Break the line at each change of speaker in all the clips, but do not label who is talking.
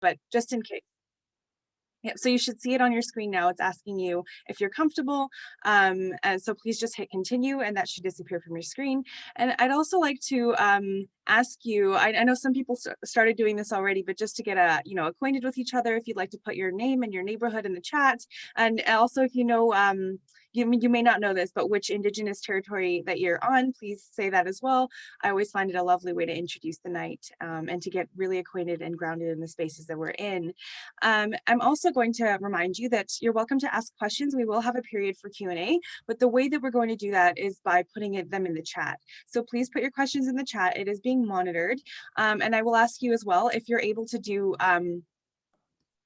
but just in case. Yeah, so you should see it on your screen now. It's asking you if you're comfortable. And so please just hit continue and that should disappear from your screen. And I'd also like to ask you, I know some people started doing this already, but just to get acquainted with each other, if you'd like to put your name and your neighborhood in the chat. And also if you know, you may not know this, but which Indigenous territory that you're on, please say that as well. I always find it a lovely way to introduce the night and to get really acquainted and grounded in the spaces that we're in. I'm also going to remind you that you're welcome to ask questions. We will have a period for Q&A, but the way that we're going to do that is by putting them in the chat. So please put your questions in the chat. It is being monitored. And I will ask you as well, if you're able to do,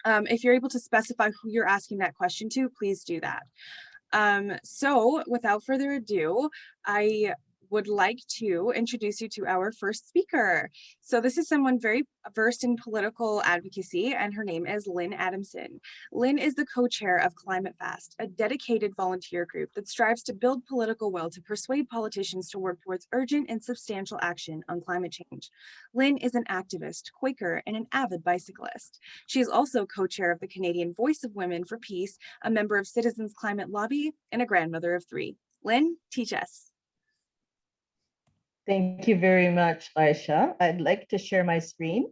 if you're able to specify who you're asking that question to, please do that. So without further ado, I would like to introduce you to our first speaker. So this is someone very versed in political advocacy, and her name is Lynn Adamson. Lynn is the co-chair of Climate Fast, a dedicated volunteer group that strives to build political will to persuade politicians to work towards urgent and substantial action on climate change. Lynn is an activist, Quaker, and an avid bicyclist. She is also co-chair of the Canadian Voice of Women for Peace, a member of Citizens Climate Lobby, and a grandmother of 3. Lynn, teach us.
Thank you very much, Aisha. I'd like to share my screen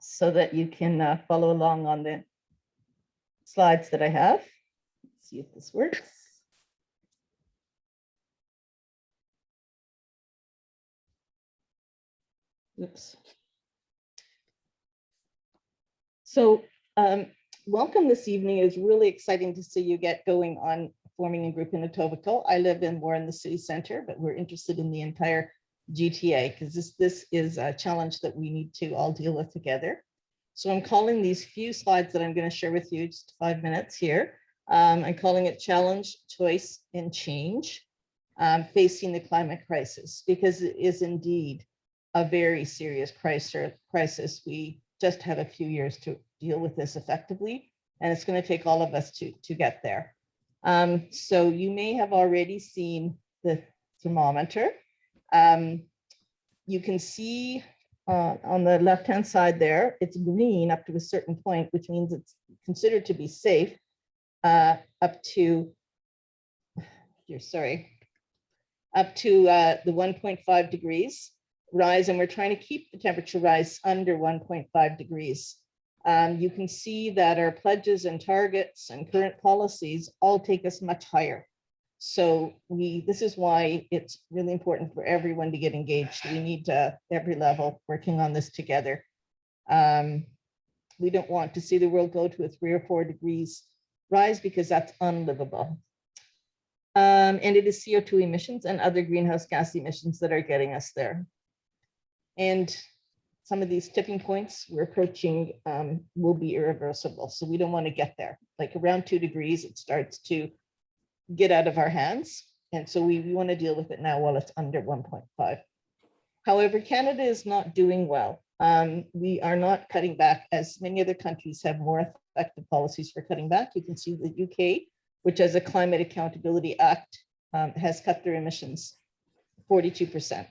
so that you can follow along on the slides that I have. Let's see if this works. Oops. So welcome this evening. It's really exciting to see you get going on forming a group in Etobicoke. I live more in the city center, but we're interested in the entire GTA because this is a challenge that we need to all deal with together. So I'm calling these few slides that I'm going to share with you, just 5 minutes here. I'm calling it Challenge, Choice, and Change, Facing the Climate Crisis, because it is indeed a very serious crisis. We just have a few years to deal with this effectively, and it's going to take all of us to get there. So you may have already seen the thermometer. You can see on the left-hand side there, it's green up to a certain point, which means it's considered to be safe up to the 1.5 degrees rise, and we're trying to keep the temperature rise under 1.5 degrees. You can see that our pledges and targets and current policies all take us much higher. So this is why it's really important for everyone to get engaged. We need every level working on this together. We don't want to see the world go to a 3 or 4 degrees rise because that's unlivable. And it is CO2 emissions and other greenhouse gas emissions that are getting us there. And some of these tipping points we're approaching will be irreversible. So we don't want to get there. Like around 2 degrees, it starts to get out of our hands. And so we want to deal with it now while it's under 1.5. However, Canada is not doing well. We are not cutting back, as many other countries have more effective policies for cutting back. You can see the UK, which has a Climate Accountability Act, has cut their emissions 42%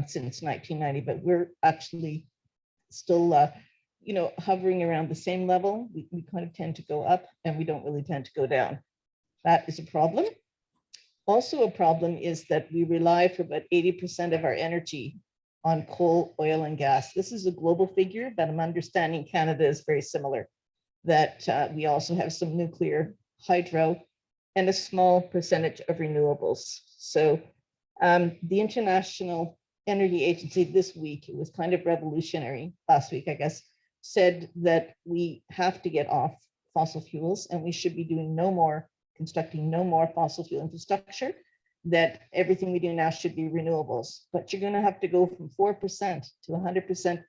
since 1990, but we're actually still hovering around the same level. We kind of tend to go up and we don't really tend to go down. That is a problem. Also a problem is that we rely for about 80% of our energy on coal, oil, and gas. This is a global figure, but I'm understanding Canada is very similar, that we also have some nuclear, hydro, and a small percentage of renewables. So the International Energy Agency this week, it was kind of revolutionary last week, I guess, said that we have to get off fossil fuels and we should be doing constructing no more fossil fuel infrastructure, that everything we do now should be renewables. But you're going to have to go from 4% to 100%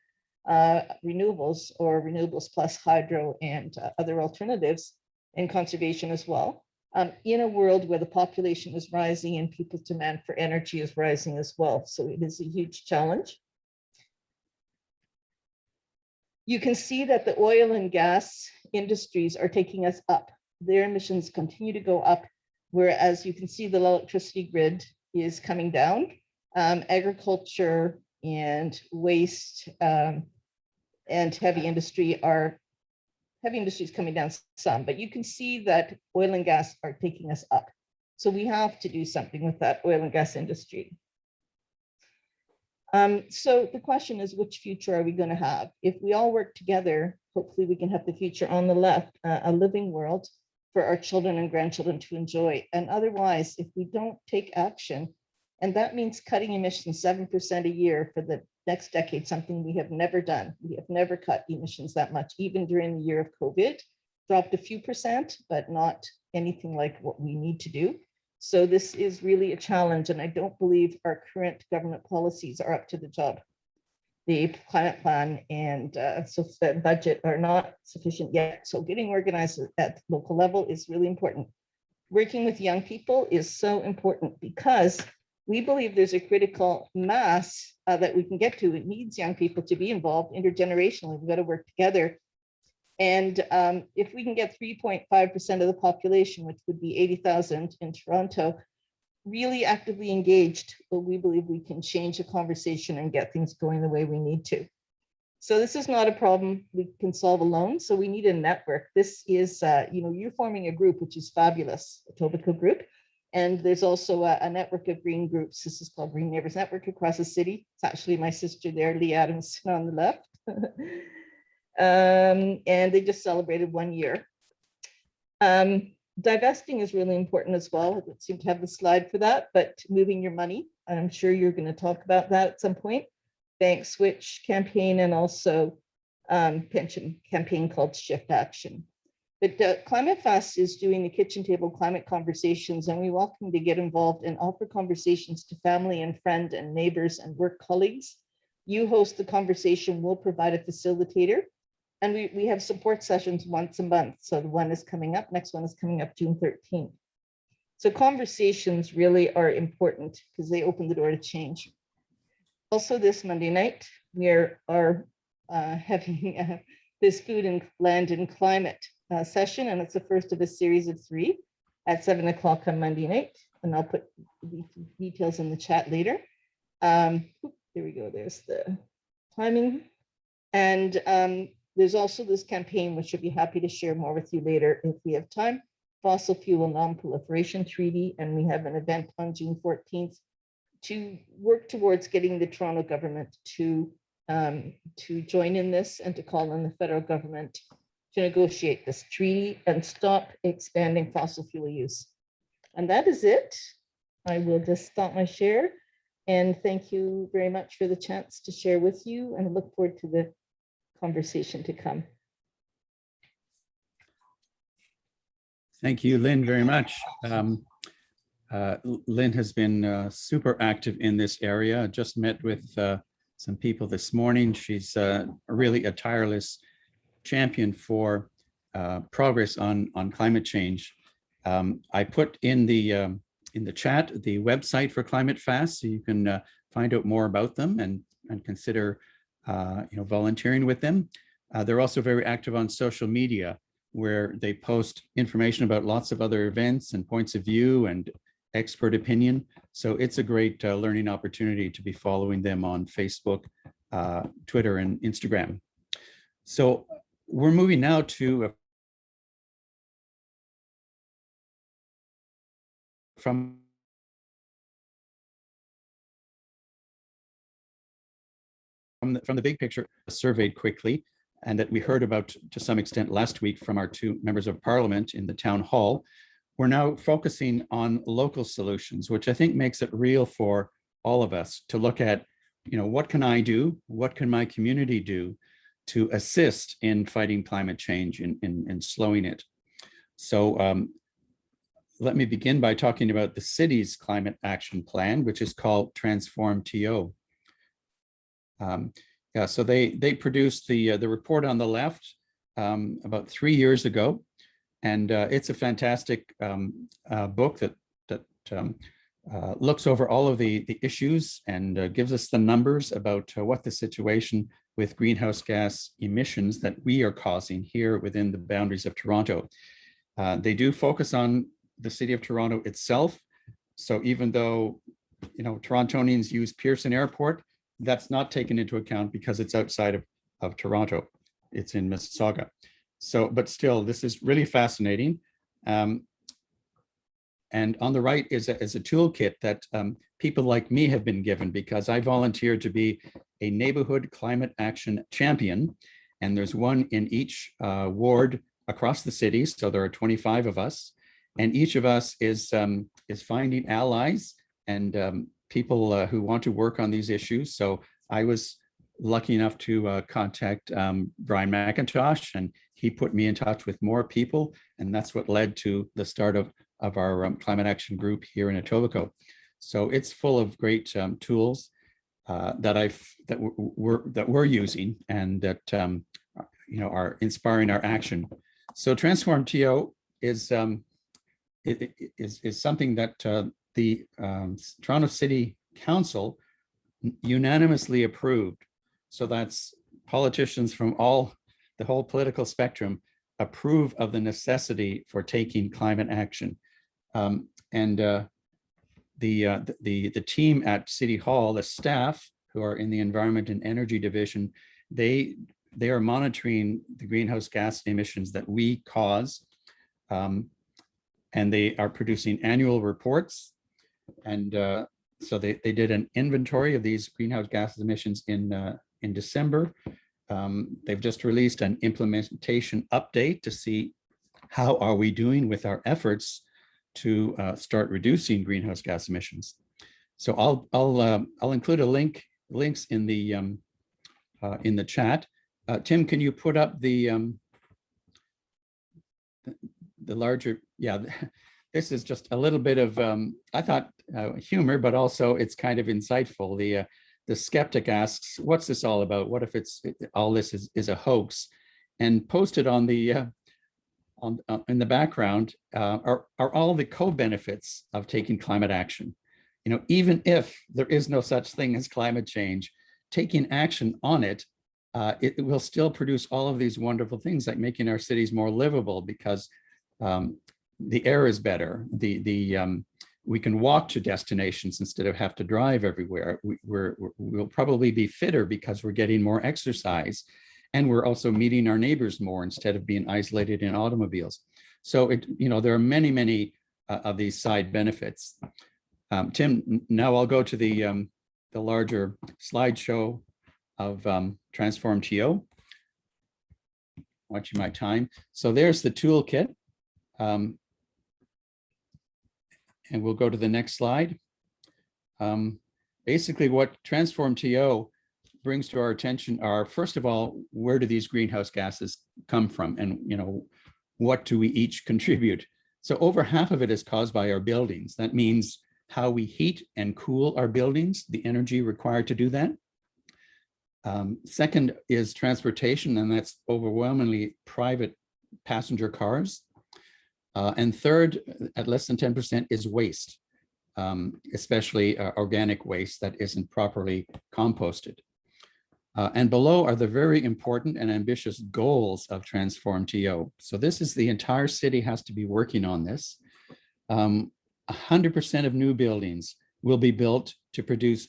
renewables, or renewables plus hydro and other alternatives, and conservation as well, in a world where the population is rising and people's demand for energy is rising as well. So it is a huge challenge. You can see that the oil and gas industries are taking us up. Their emissions continue to go up, whereas you can see the electricity grid is coming down. Agriculture and waste and heavy industry is coming down some, but you can see that oil and gas are taking us up. So we have to do something with that oil and gas industry. So the question is, which future are we going to have? If we all work together, hopefully we can have the future on the left, a living world for our children and grandchildren to enjoy. And otherwise, if we don't take action, and that means cutting emissions 7% a year for the next decade, something we have never done. We have never cut emissions that much, even during the year of COVID, dropped a few percent, but not anything like what we need to do. So this is really a challenge, and I don't believe our current government policies are up to the job. The climate plan and so the budget are not sufficient yet. So getting organized at the local level is really important. Working with young people is so important because we believe there's a critical mass that we can get to. It needs young people to be involved intergenerationally. We've got to work together. And if we can get 3.5% of the population, which would be 80,000 in Toronto, really actively engaged, we believe we can change the conversation and get things going the way we need to. So this is not a problem we can solve alone. So we need a network. This is, you're forming a group, which is fabulous, Etobicoke group. And there's also a network of green groups. This is called Green Neighbors Network across the city. It's actually my sister there, Lee Adamson on the left. And they just celebrated 1 year. Divesting is really important as well. I don't seem to have the slide for that, but moving your money, and I'm sure you're going to talk about that at some point. Bank switch campaign and also pension campaign called Shift Action. But Climate Fast is doing the kitchen table climate conversations, and we welcome you to get involved and offer conversations to family and friend and neighbors and work colleagues. You host the conversation, we'll provide a facilitator. And we have support sessions once a month. So the one is coming up, next one is coming up June 13th. So conversations really are important because they open the door to change. Also this Monday night, we are having this food and land and climate session, and it's the first of a series of 3 at 7 o'clock on Monday night. And I'll put the details in the chat later. There we go, there's the timing. And there's also this campaign, which I'll be happy to share more with you later if we have time, Fossil Fuel Non-Proliferation Treaty, and we have an event on June 14th to work towards getting the Toronto government to join in this and to call on the federal government to negotiate this treaty and stop expanding fossil fuel use. And that is it. I will just stop my share and thank you very much for the chance to share with you, and look forward to the conversation to come.
Thank you, Lynn, very much. Lynn has been super active in this area. Just met with some people this morning. She's really a tireless champion for progress on climate change. I put in the chat the website for Climate Fast, so you can find out more about them and consider volunteering with them. They're also very active on social media, where they post information about lots of other events and points of view and expert opinion. So it's a great learning opportunity to be following them on Facebook, Twitter, and Instagram. So we're moving now to from the big picture, surveyed quickly, and that we heard about to some extent last week from our 2 members of parliament in the town hall. We're now focusing on local solutions, which I think makes it real for all of us to look at, what can I do? What can my community do to assist in fighting climate change and slowing it? So let me begin by talking about the city's climate action plan, which is called Transform TO. So they produced the report on the left about 3 years ago, and it's a fantastic book that looks over all of the issues and gives us the numbers about what the situation with greenhouse gas emissions that we are causing here within the boundaries of Toronto. They do focus on the city of Toronto itself. So even though Torontonians use Pearson Airport, that's not taken into account because it's outside of Toronto. It's in Mississauga. So, but still, this is really fascinating. And on the right is a toolkit that people like me have been given, because I volunteered to be a neighborhood climate action champion. And there's one in each ward across the city. So there are 25 of us. And each of us is finding allies and people who want to work on these issues. So I was lucky enough to contact Brian McIntosh, and he put me in touch with more people. And that's what led to the start of our climate action group here in Etobicoke. So it's full of great tools that we're using and that are inspiring our action. So Transform TO is something that the Toronto City Council unanimously approved. So that's politicians from the whole political spectrum approve of the necessity for taking climate action. The team at City Hall, the staff who are in the Environment and Energy Division, they are monitoring the greenhouse gas emissions that we cause, and they are producing annual reports. And so they did an inventory of these greenhouse gas emissions in December. They've just released an implementation update to see how are we doing with our efforts to start reducing greenhouse gas emissions. So I'll include links in the chat. Tim, can you put up the larger? Yeah, this is just a little bit of I thought humor, but also it's kind of insightful. The skeptic asks, "What's this all about? What if all this is a hoax?" And posted on the in the background are all the co-benefits of taking climate action. Even if there is no such thing as climate change, taking action on it, it will still produce all of these wonderful things, like making our cities more livable, because the air is better. We can walk to destinations instead of have to drive everywhere. We'll probably be fitter because we're getting more exercise. And we're also meeting our neighbors more instead of being isolated in automobiles. So there are many of these side benefits. Tim, now I'll go to the larger slideshow of Transform TO. Watching my time. So there's the toolkit. And we'll go to the next slide. Basically, what Transform TO brings to our attention are, first of all, where do these greenhouse gases come from, and what do we each contribute? So over half of it is caused by our buildings. That means how we heat and cool our buildings, the energy required to do that. Second is transportation, and that's overwhelmingly private passenger cars. And third, at less than 10%, is waste, especially organic waste that isn't properly composted. And below are the very important and ambitious goals of Transform TO. So this is the entire city has to be working on this. 100% of new buildings will be built to produce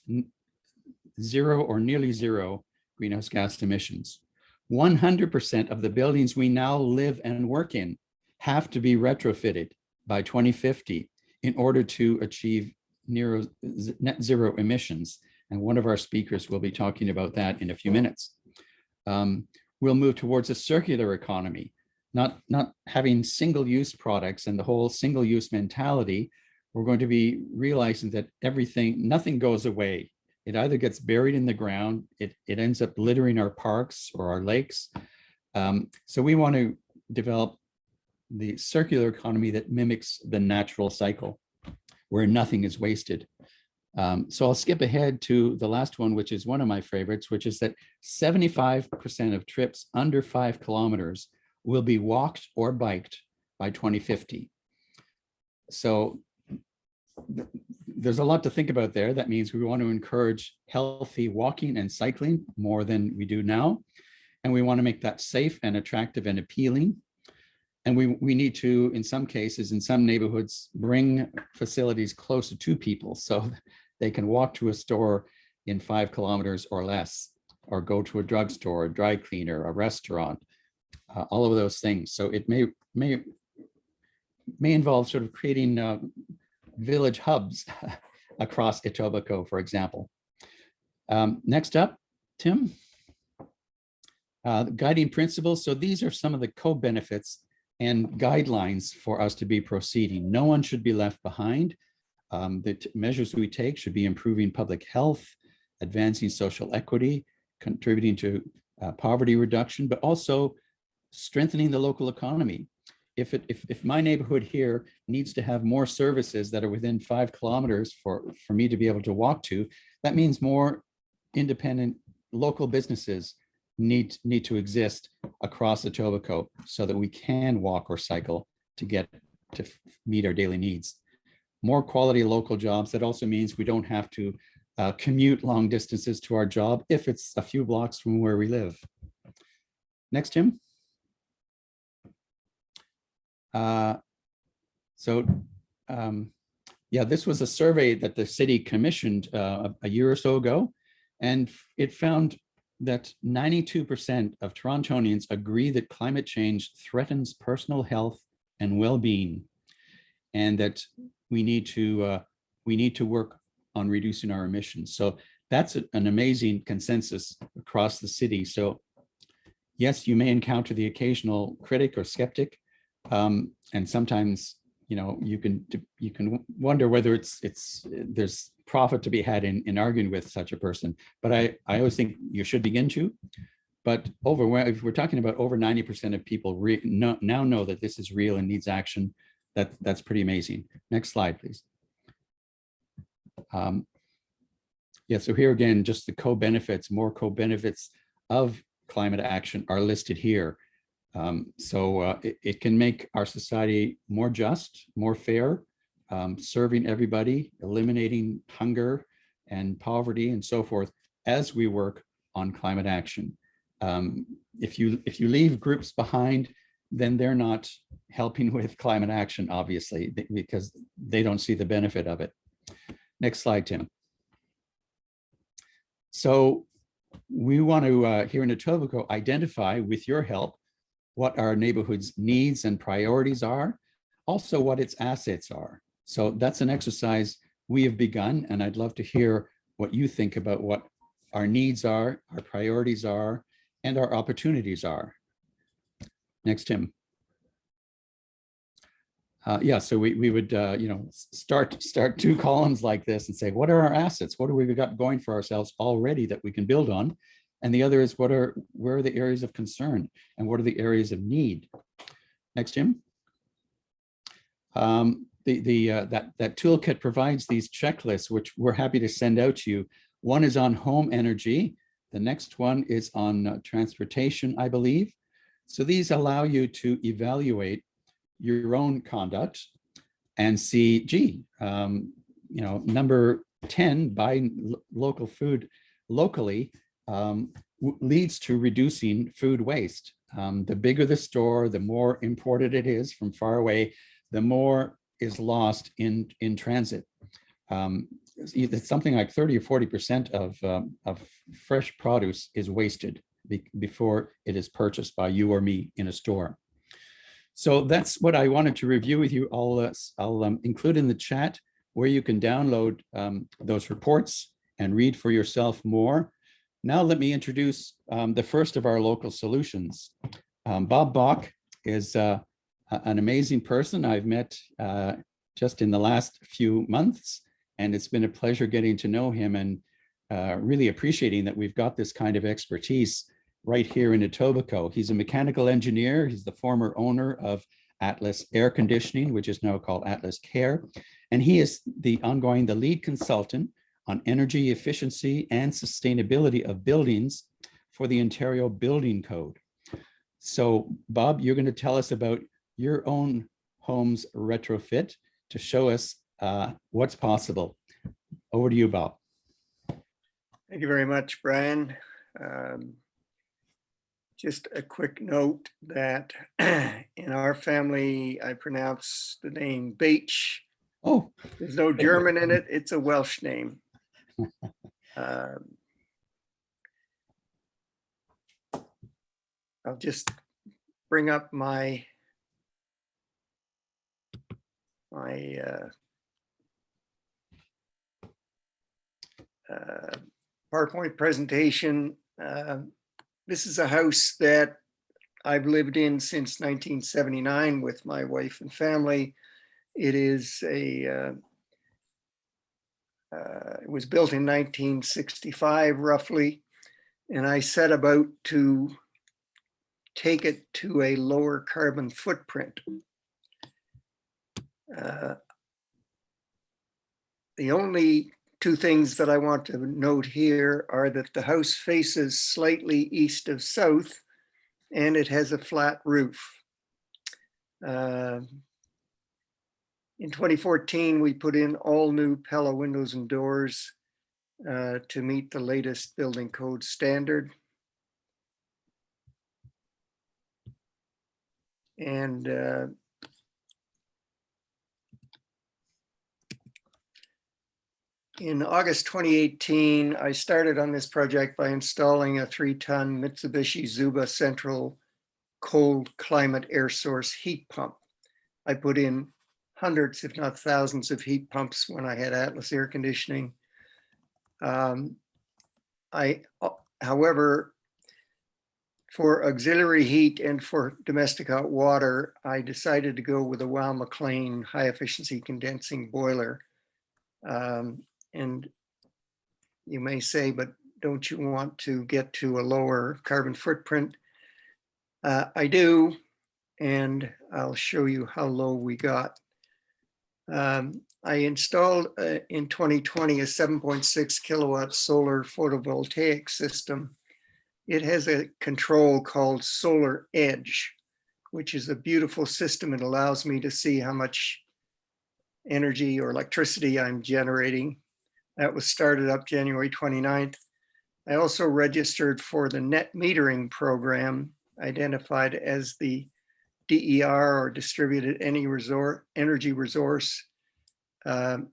zero or nearly zero greenhouse gas emissions. 100% of the buildings we now live and work in have to be retrofitted by 2050 in order to achieve net zero emissions. And one of our speakers will be talking about that in a few minutes. We'll move towards a circular economy, not having single-use products and the whole single-use mentality. We're going to be realizing that nothing goes away. It either gets buried in the ground, it ends up littering our parks or our lakes. So we want to develop the circular economy that mimics the natural cycle, where nothing is wasted. So I'll skip ahead to the last one, which is one of my favorites, which is that 75% of trips under 5 kilometers will be walked or biked by 2050. So there's a lot to think about there. That means we want to encourage healthy walking and cycling more than we do now. And we want to make that safe and attractive and appealing. And we need to, in some cases, in some neighborhoods, bring facilities closer to people so they can walk to a store in 5 kilometers or less. or go to a drugstore, a dry cleaner, a restaurant, all of those things. So it may involve sort of creating village hubs across Etobicoke, for example. Next up, Tim. Guiding principles. So these are some of the co-benefits and guidelines for us to be proceeding. No one should be left behind. The measures we take should be improving public health, advancing social equity, contributing to poverty reduction, but also strengthening the local economy. If my neighborhood here needs to have more services that are within 5 kilometers for me to be able to walk to, that means more independent local businesses need to exist across Etobicoke so that we can walk or cycle to meet our daily needs. More quality local jobs. That also means we don't have to commute long distances to our job if it's a few blocks from where we live. Next, Tim. Yeah, this was a survey that the city commissioned a year or so ago, and it found that 92% of Torontonians agree that climate change threatens personal health and well-being, and that we need to work on reducing our emissions. So that's an amazing consensus across the city. So yes, you may encounter the occasional critic or skeptic, and sometimes you can wonder whether there's profit to be had in arguing with such a person. But I always think you should begin to. But if we're talking about over 90% of people now know that this is real and needs action, that's pretty amazing. Next slide, please. Yeah, so here again, just the more co-benefits of climate action are listed here. It can make our society more just, more fair, serving everybody, eliminating hunger and poverty and so forth as we work on climate action. If you leave groups behind, then they're not helping with climate action, obviously, because they don't see the benefit of it. Next slide, Tim. So we want to, here in Etobicoke, identify with your help what our neighborhood's needs and priorities are, also what its assets are. So that's an exercise we have begun, and I'd love to hear what you think about what our needs are, our priorities are, and our opportunities are. Next, Tim. Yeah, so we would start 2 columns like this and say, what are our assets? What do we got going for ourselves already that we can build on? And the other is where are the areas of concern and what are the areas of need? Next, Jim. That toolkit provides these checklists, which we're happy to send out to you. One is on home energy. The next one is on transportation, I believe. So these allow you to evaluate your own conduct and see, gee, number 10, buying local food locally leads to reducing food waste. The bigger the store, the more imported it is from far away, the more is lost in transit. It's something like 30 or 40% of fresh produce is wasted before it is purchased by you or me in a store. So that's what I wanted to review with you. I'll include in the chat where you can download those reports and read for yourself more. Now let me introduce the first of our local solutions. Bob Bach is an amazing person I've met just in the last few months, and it's been a pleasure getting to know him and really appreciating that we've got this kind of expertise right here in Etobicoke. He's a mechanical engineer. He's the former owner of Atlas Air Conditioning, which is now called Atlas Care. And he is the lead consultant on energy efficiency and sustainability of buildings for the Ontario Building Code. So Bob, you're going to tell us about your own home's retrofit to show us what's possible. Over to you, Bob.
Thank you very much, Brian. Just a quick note that in our family, I pronounce the name Beach.
Oh,
there's no German in it. It's a Welsh name. I'll just bring up my PowerPoint presentation. This is a house that I've lived in since 1979 with my wife and family. It is it was built in 1965 roughly, and I set about to take it to a lower carbon footprint. The only two things that I want to note here are that the house faces slightly east of south, and it has a flat roof. In 2014, we put in all new Pella windows and doors to meet the latest building code standard. And in August 2018, I started on this project by installing a 3-ton Mitsubishi Zuba Central cold climate air source heat pump. I put in hundreds, if not thousands, of heat pumps when I had Atlas air conditioning. However, for auxiliary heat and for domestic hot water, I decided to go with a Weil-McLean high efficiency condensing boiler. And you may say, but don't you want to get to a lower carbon footprint? I do, and I'll show you how low we got. I installed in 2020 a 7.6 kilowatt solar photovoltaic system. It has a control called Solar Edge, which is a beautiful system. It allows me to see how much energy or electricity I'm generating. That was started up January 29th. I also registered for the net metering program, identified as the DER, or distributed energy resource, in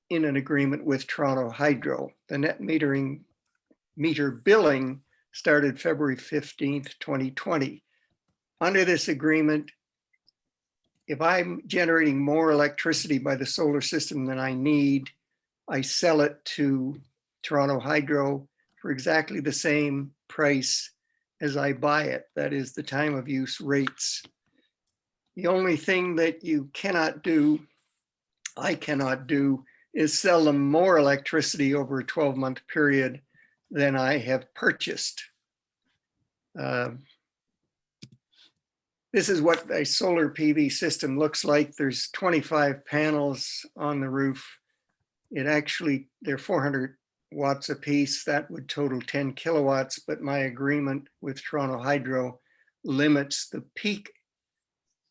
an agreement with Toronto Hydro. The net meter billing started February 15th, 2020. Under this agreement, if I'm generating more electricity by the solar system than I need, I sell it to Toronto Hydro for exactly the same price as I buy it. That is the time of use rates. The only thing that you cannot do, I cannot do, is sell them more electricity over a 12-month period than I have purchased. This is what a solar PV system looks like. There's 25 panels on the roof. They're 400 watts a piece. That would total 10 kilowatts, but my agreement with Toronto Hydro limits the peak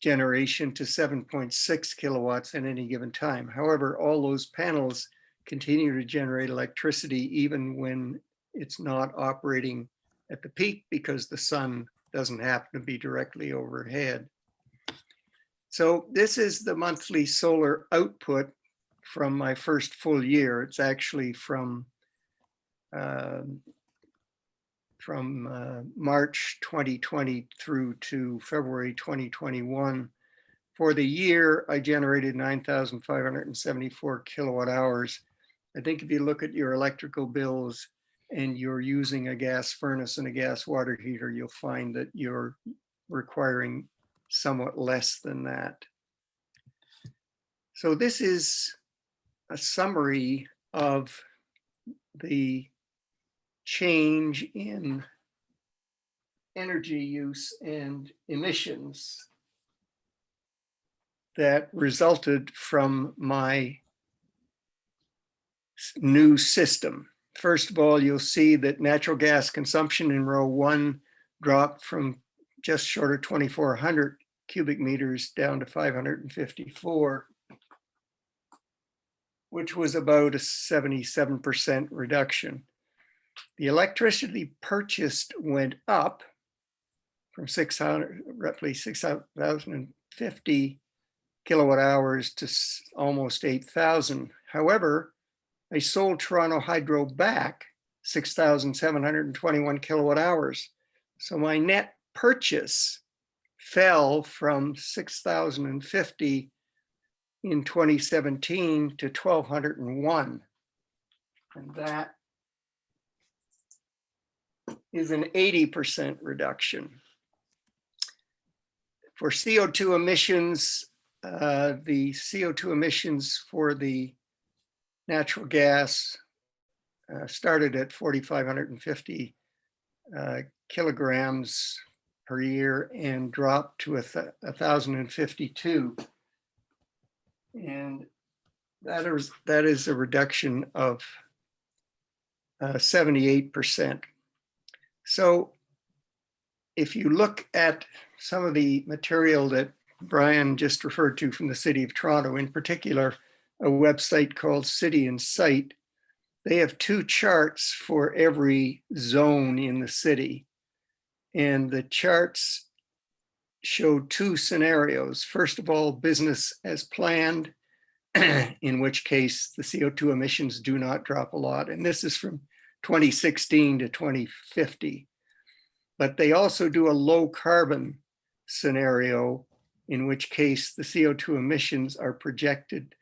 generation to 7.6 kilowatts at any given time. However, all those panels continue to generate electricity even when it's not operating at the peak, because the sun doesn't happen to be directly overhead. So this is the monthly solar output from my first full year. It's actually from March 2020 through to February 2021. For the year, I generated 9,574 kilowatt hours. I think if you look at your electrical bills and you're using a gas furnace and a gas water heater, you'll find that you're requiring somewhat less than that. So this is a summary of the change in energy use and emissions that resulted from my new system. First of all, you'll see that natural gas consumption in row 1 dropped from just short of 2,400 cubic meters down to 554, which was about a 77% reduction. The electricity purchased went up from roughly 6,050 kilowatt hours to almost 8,000. However, I sold Toronto Hydro back 6,721 kilowatt hours. So my net purchase fell from 6,050 in 2017 to 1,201. And that is an 80% reduction. For CO2 emissions, the CO2 emissions for the natural gas started at 4,550 kilograms per year and dropped to 1,052. And that is a reduction of 78%. So if you look at some of the material that Brian just referred to from the City of Toronto, in particular, a website called City Insight, they have 2 charts for every zone in the city. And the charts show 2 scenarios. First of all, business as planned, in which case the CO2 emissions do not drop a lot. And this is from 2016 to 2050. But they also do a low carbon scenario, in which case the CO2 emissions are projected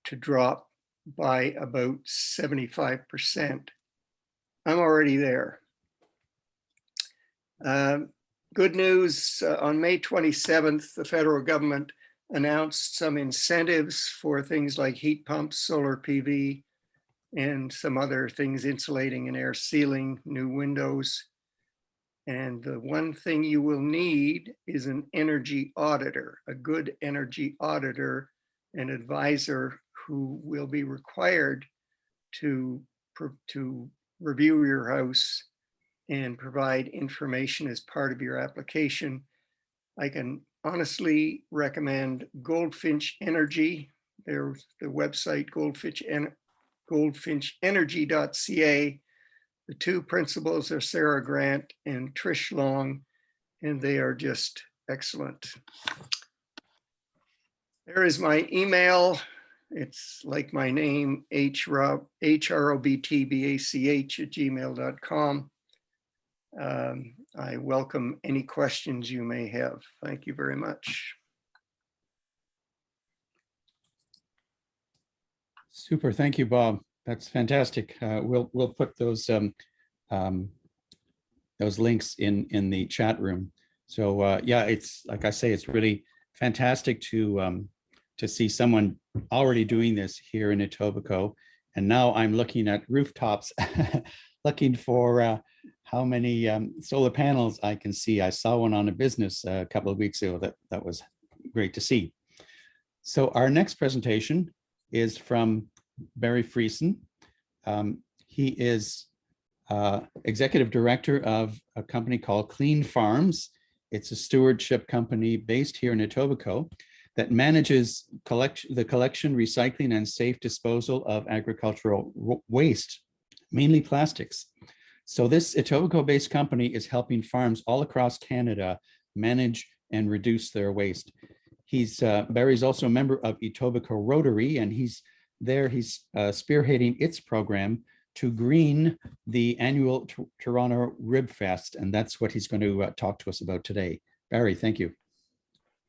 to drop by about 75%. I'm already there. Good news, on May 27th, the federal government announced some incentives for things like heat pumps, solar PV, and some other things, insulating and air sealing, new windows. And the one thing you will need is an energy auditor, a good energy auditor, an advisor who will be required to review your house and provide information as part of your application. I can honestly recommend Goldfinch Energy. There's the website, goldfinchenergy.ca. The 2 principals are Sarah Grant and Trish Long, and they are just excellent. There is my email. It's like my name, hrobtbach@gmail.com. I welcome any questions you may have. Thank you very much.
Super, thank you, Bob. That's fantastic. We'll put those links in the chat room. So yeah, it's like I say, it's really fantastic to see someone already doing this here in Etobicoke. And now I'm looking at rooftops, looking for how many solar panels I can see. I saw one on a business a couple of weeks ago. That was great to see. So our next presentation is from Barry Friesen. He is executive director of a company called Clean Farms. It's a stewardship company based here in Etobicoke that manages the collection, recycling, and safe disposal of agricultural waste, mainly plastics. So this Etobicoke-based company is helping farms all across Canada manage and reduce their waste. Barry's also a member of Etobicoke Rotary, and he's spearheading its program to green the annual Toronto Rib Fest, and that's what he's going to talk to us about today. Barry, thank you.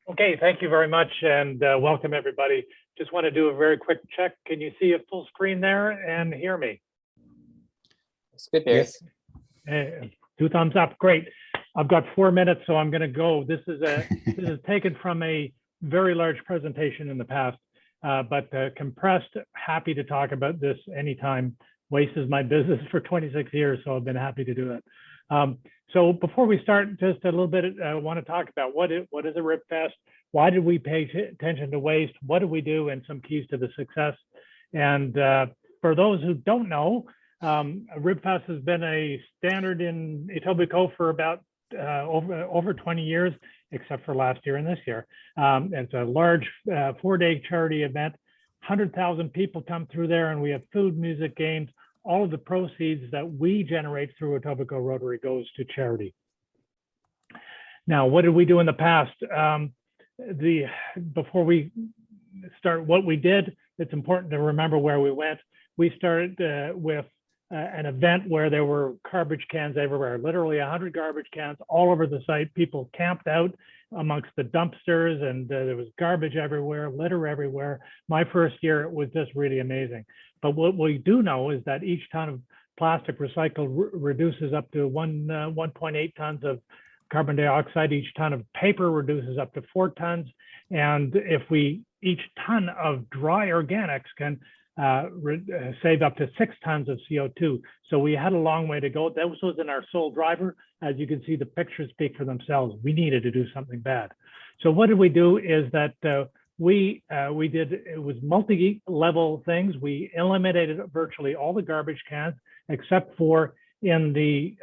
Okay, thank you very much, and welcome everybody. Just want to do a very quick check. Can you see a full screen there and hear me?
It's good, Barry.
Yes. 2 thumbs up, great. I've got 4 minutes, so I'm going to go. This is taken from a very large presentation in the past, but compressed. Happy to talk about this anytime. Waste is my business for 26 years, so I've been happy to do it. So before we start, just a little bit, I want to talk about what is a Rib Fest? Why did we pay attention to waste? What do we do? And some keys to the success. And for those who don't know, Rib Fest has been a standard in Etobicoke for about over 20 years, except for last year and this year. It's a large 4-day charity event. 100,000 people come through there, and we have food, music, games. All of the proceeds that we generate through Etobicoke Rotary goes to charity. Now, what did we do in the past? Before we start what we did, it's important to remember where we went. We started with an event where there were garbage cans everywhere, literally 100 garbage cans all over the site. People camped out amongst the dumpsters, and there was garbage everywhere, litter everywhere. My first year, it was just really amazing. But what we do know is that each ton of plastic recycled reduces up to 1.8 tons of carbon dioxide. Each ton of paper reduces up to 4 tons. And if each ton of dry organics can save up to 6 tons of CO2. So we had a long way to go. That was in our sole driver. As you can see, the pictures speak for themselves. We needed to do something bad. So what did we do is that it was multi-level things. We eliminated virtually all the garbage cans, except for in the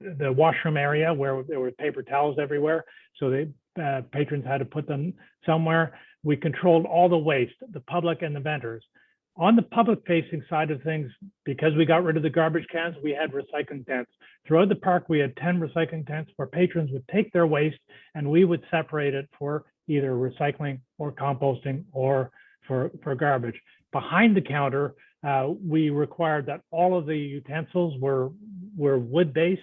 washroom area where there were paper towels everywhere. So the patrons had to put them somewhere. We controlled all the waste, the public and the vendors. On the public facing side of things, because we got rid of the garbage cans, we had recycling tents. Throughout the park, we had 10 recycling tents where patrons would take their waste and we would separate it for either recycling or composting or for garbage. Behind the counter, we required that all of the utensils were wood-based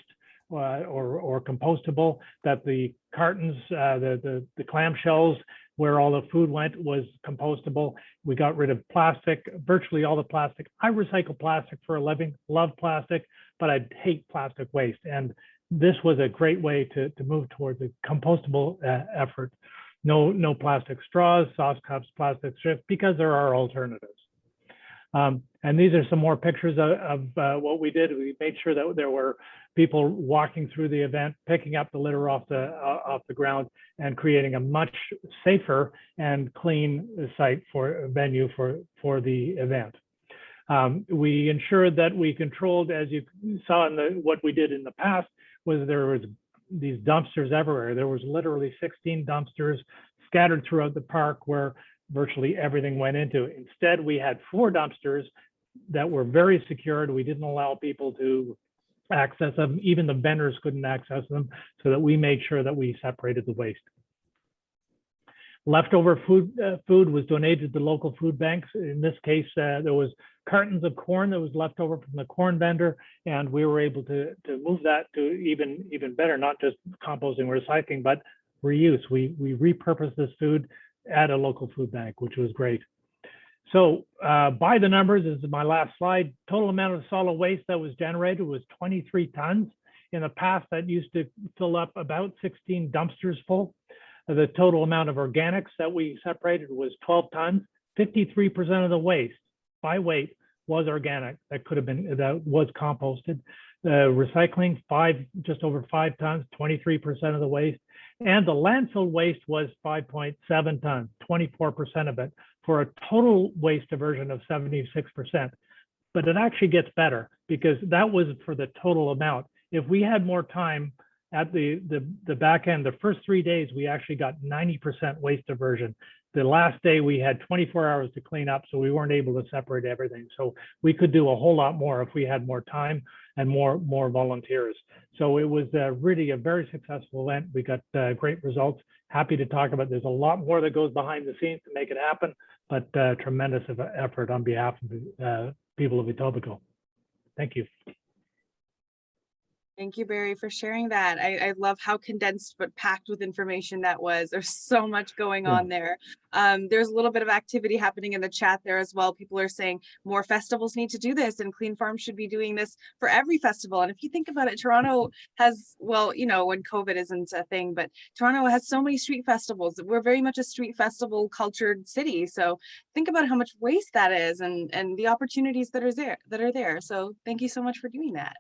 or compostable, that the cartons, the clamshells, where all the food went was compostable. We got rid of plastic, virtually all the plastic. I recycle plastic for a living, love plastic, but I hate plastic waste. And this was a great way to move towards a compostable effort. No plastic straws, sauce cups, plastic strips, because there are alternatives. And these are some more pictures of what we did. We made sure that there were people walking through the event, picking up the litter off the ground, and creating a much safer and clean site for venue for the event. We ensured that we controlled, as you saw in what we did in the past, was there was these dumpsters everywhere. There was literally 16 dumpsters scattered throughout the park where virtually everything went into. Instead, we had 4 dumpsters that were very secured. We didn't allow people to access them. Even the vendors couldn't access them, so that we made sure that we separated the waste. Leftover food was donated to local food banks. In this case, there was cartons of corn that was left over from the corn vendor, and we were able to move that to even better, not just composting, recycling, but reuse. We repurposed this food at a local food bank, which was great. So by the numbers, this is my last slide. Total amount of solid waste that was generated was 23 tons. In the past, that used to fill up about 16 dumpsters full. The total amount of organics that we separated was 12 tons. 53% of the waste by weight was organic. That was composted. Recycling, just over 5 tons, 23% of the waste. And the landfill waste was 5.7 tons, 24% of it, for a total waste diversion of 76%. But it actually gets better, because that was for the total amount. If we had more time at the back end, the first 3 days, we actually got 90% waste diversion. The last day we had 24 hours to clean up, so we weren't able to separate everything. So we could do a whole lot more if we had more time and more volunteers. So it was really a very successful event. We got great results. Happy to talk about. There's a lot more that goes behind the scenes to make it happen, but tremendous effort on behalf of the people of Etobicoke. Thank you.
Thank you, Barry, for sharing that. I love how condensed but packed with information that was. There's so much going on there. There's a little bit of activity happening in the chat there as well. People are saying more festivals need to do this, and Clean Farm should be doing this for every festival. And if you think about it, Toronto has, well, you know, when COVID isn't a thing, but Toronto has so many street festivals. We're very much a street festival cultured city. So think about how much waste that is, and the opportunities that are there. So thank you so much for doing that.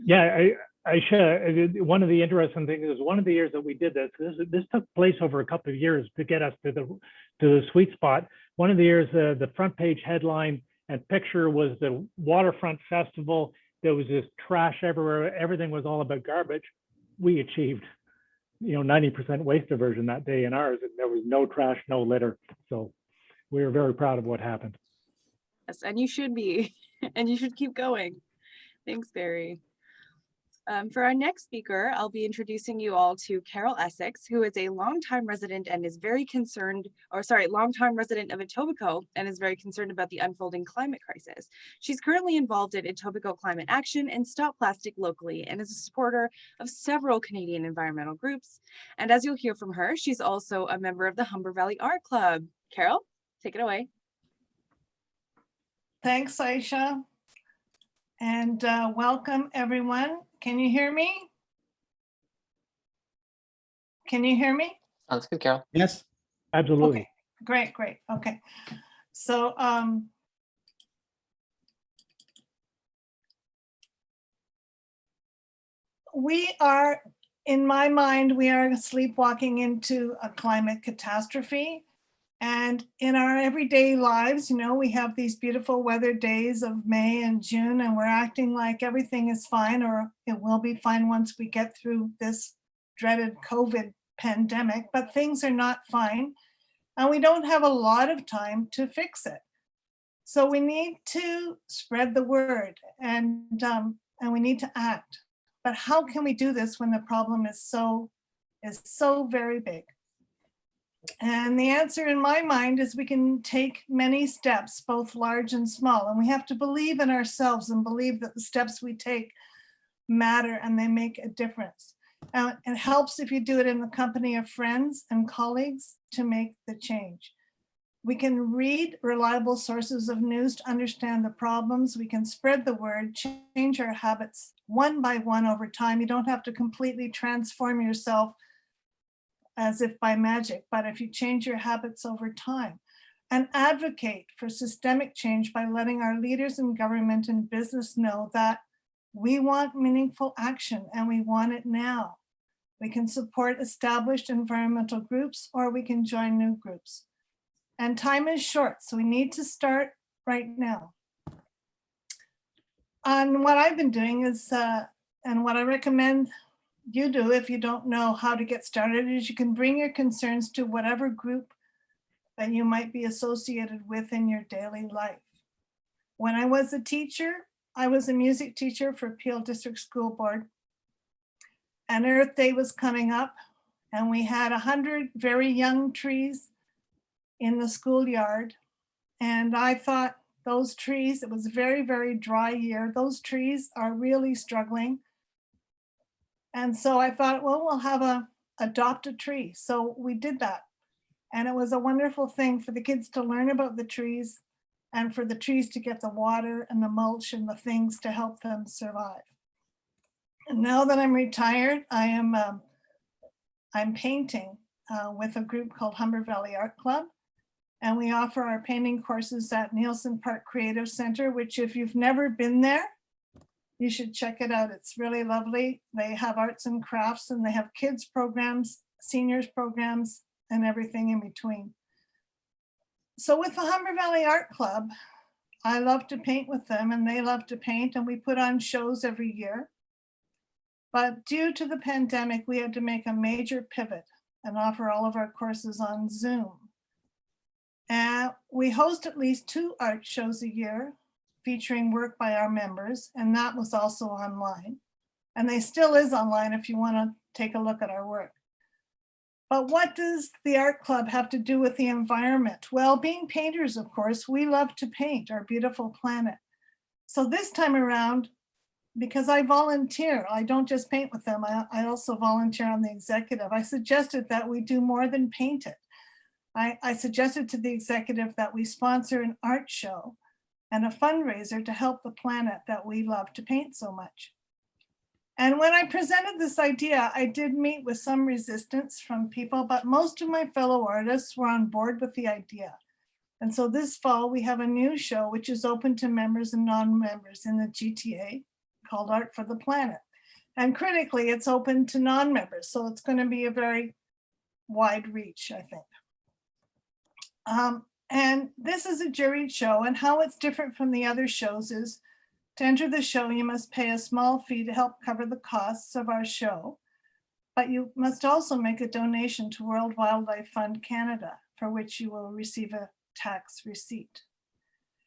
Yeah, I should. One of the interesting things is one of the years that we did this took place over a couple of years to get us to the sweet spot. One of the years, the front page headline and picture was the waterfront festival. There was this trash everywhere. Everything was all about garbage. We achieved, 90% waste diversion that day in ours, and there was no trash, no litter. So we were very proud of what happened.
Yes, and you should be, and you should keep going. Thanks, Barry. For our next speaker, I'll be introducing you all to Carol Essex, who is a longtime resident and is very concerned, longtime resident of Etobicoke and is very concerned about the unfolding climate crisis. She's currently involved in Etobicoke Climate Action and Stop Plastic Locally and is a supporter of several Canadian environmental groups. And as you'll hear from her, she's also a member of the Humber Valley Art Club. Carol, take it away.
Thanks, Aisha. And welcome, everyone. Can you hear me? Can you hear me?
Sounds good, Carol.
Yes.
Absolutely.
Okay, great, great. Okay. So we are, in my mind, we are sleepwalking into a climate catastrophe. And in our everyday lives, you know, we have these beautiful weather days of May and June, and we're acting like everything is fine, or it will be fine once we get through this dreaded COVID pandemic, but things are not fine. And we don't have a lot of time to fix it. So we need to spread the word and we need to act. But how can we do this when the problem is so very big? And the answer in my mind is we can take many steps, both large and small. And we have to believe in ourselves and believe that the steps we take matter and they make a difference. It helps if you do it in the company of friends and colleagues to make the change. We can read reliable sources of news to understand the problems. We can spread the word, change our habits one by one over time. You don't have to completely transform yourself as if by magic, but if you change your habits over time, and advocate for systemic change by letting our leaders in government and business know that we want meaningful action and we want it now. We can support established environmental groups or we can join new groups. And time is short, so we need to start right now. And what I've been doing is, and what I recommend you do if you don't know how to get started, is you can bring your concerns to whatever group that you might be associated with in your daily life. When I was a teacher, I was a music teacher for Peel District School Board, and Earth Day was coming up, and we had 100 very young trees in the schoolyard. And I thought those trees, it was a very, very dry year, those trees are really struggling. And so I thought, well, we'll adopt a tree. So we did that. And it was a wonderful thing for the kids to learn about the trees and for the trees to get the water and the mulch and the things to help them survive. And now that I'm retired, I'm painting with a group called Humber Valley Art Club. And we offer our painting courses at Nielsen Park Creative Center, which if you've never been there, you should check it out. It's really lovely. They have arts and crafts and they have kids programs, seniors programs, and everything in between. So with the Humber Valley Art Club, I love to paint with them and they love to paint, and we put on shows every year. But due to the pandemic, we had to make a major pivot and offer all of our courses on Zoom. And we host at least 2 art shows a year featuring work by our members, and that was also online. And they still is online if you want to take a look at our work. But what does the art club have to do with the environment? Well, being painters, of course, we love to paint our beautiful planet. So this time around, because I volunteer, I don't just paint with them, I also volunteer on the executive. I suggested that we do more than paint it. I suggested to the executive that we sponsor an art show and a fundraiser to help the planet that we love to paint so much. And when I presented this idea, I did meet with some resistance from people, but most of my fellow artists were on board with the idea. And so this fall, we have a new show, which is open to members and non-members in the GTA called Art for the Planet. And critically, it's open to non-members. So it's going to be a very wide reach, I think. And this is a juried show, and how it's different from the other shows is to enter the show, you must pay a small fee to help cover the costs of our show, but you must also make a donation to World Wildlife Fund Canada, for which you will receive a tax receipt.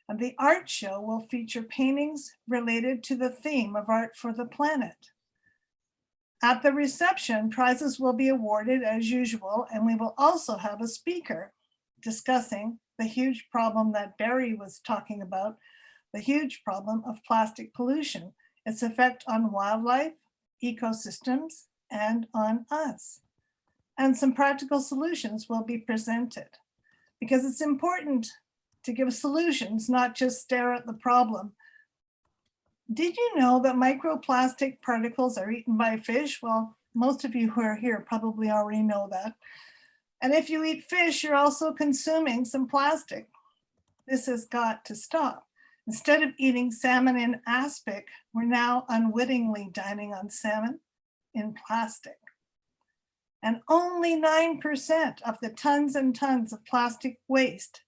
And the art show will feature paintings related to the theme of Art for the Planet. At the reception, prizes will be awarded as usual, and we will also have a speaker discussing the huge problem that Barry was talking about, the huge problem of plastic pollution, its effect on wildlife, ecosystems, and on us. And some practical solutions will be presented, because it's important to give solutions, not just stare at the problem. Did you know that microplastic particles are eaten by fish? Well, most of you who are here probably already know that. And if you eat fish, you're also consuming some plastic. This has got to stop. Instead of eating salmon in aspic, we're now unwittingly dining on salmon in plastic. And only 9% of the tons and tons of plastic waste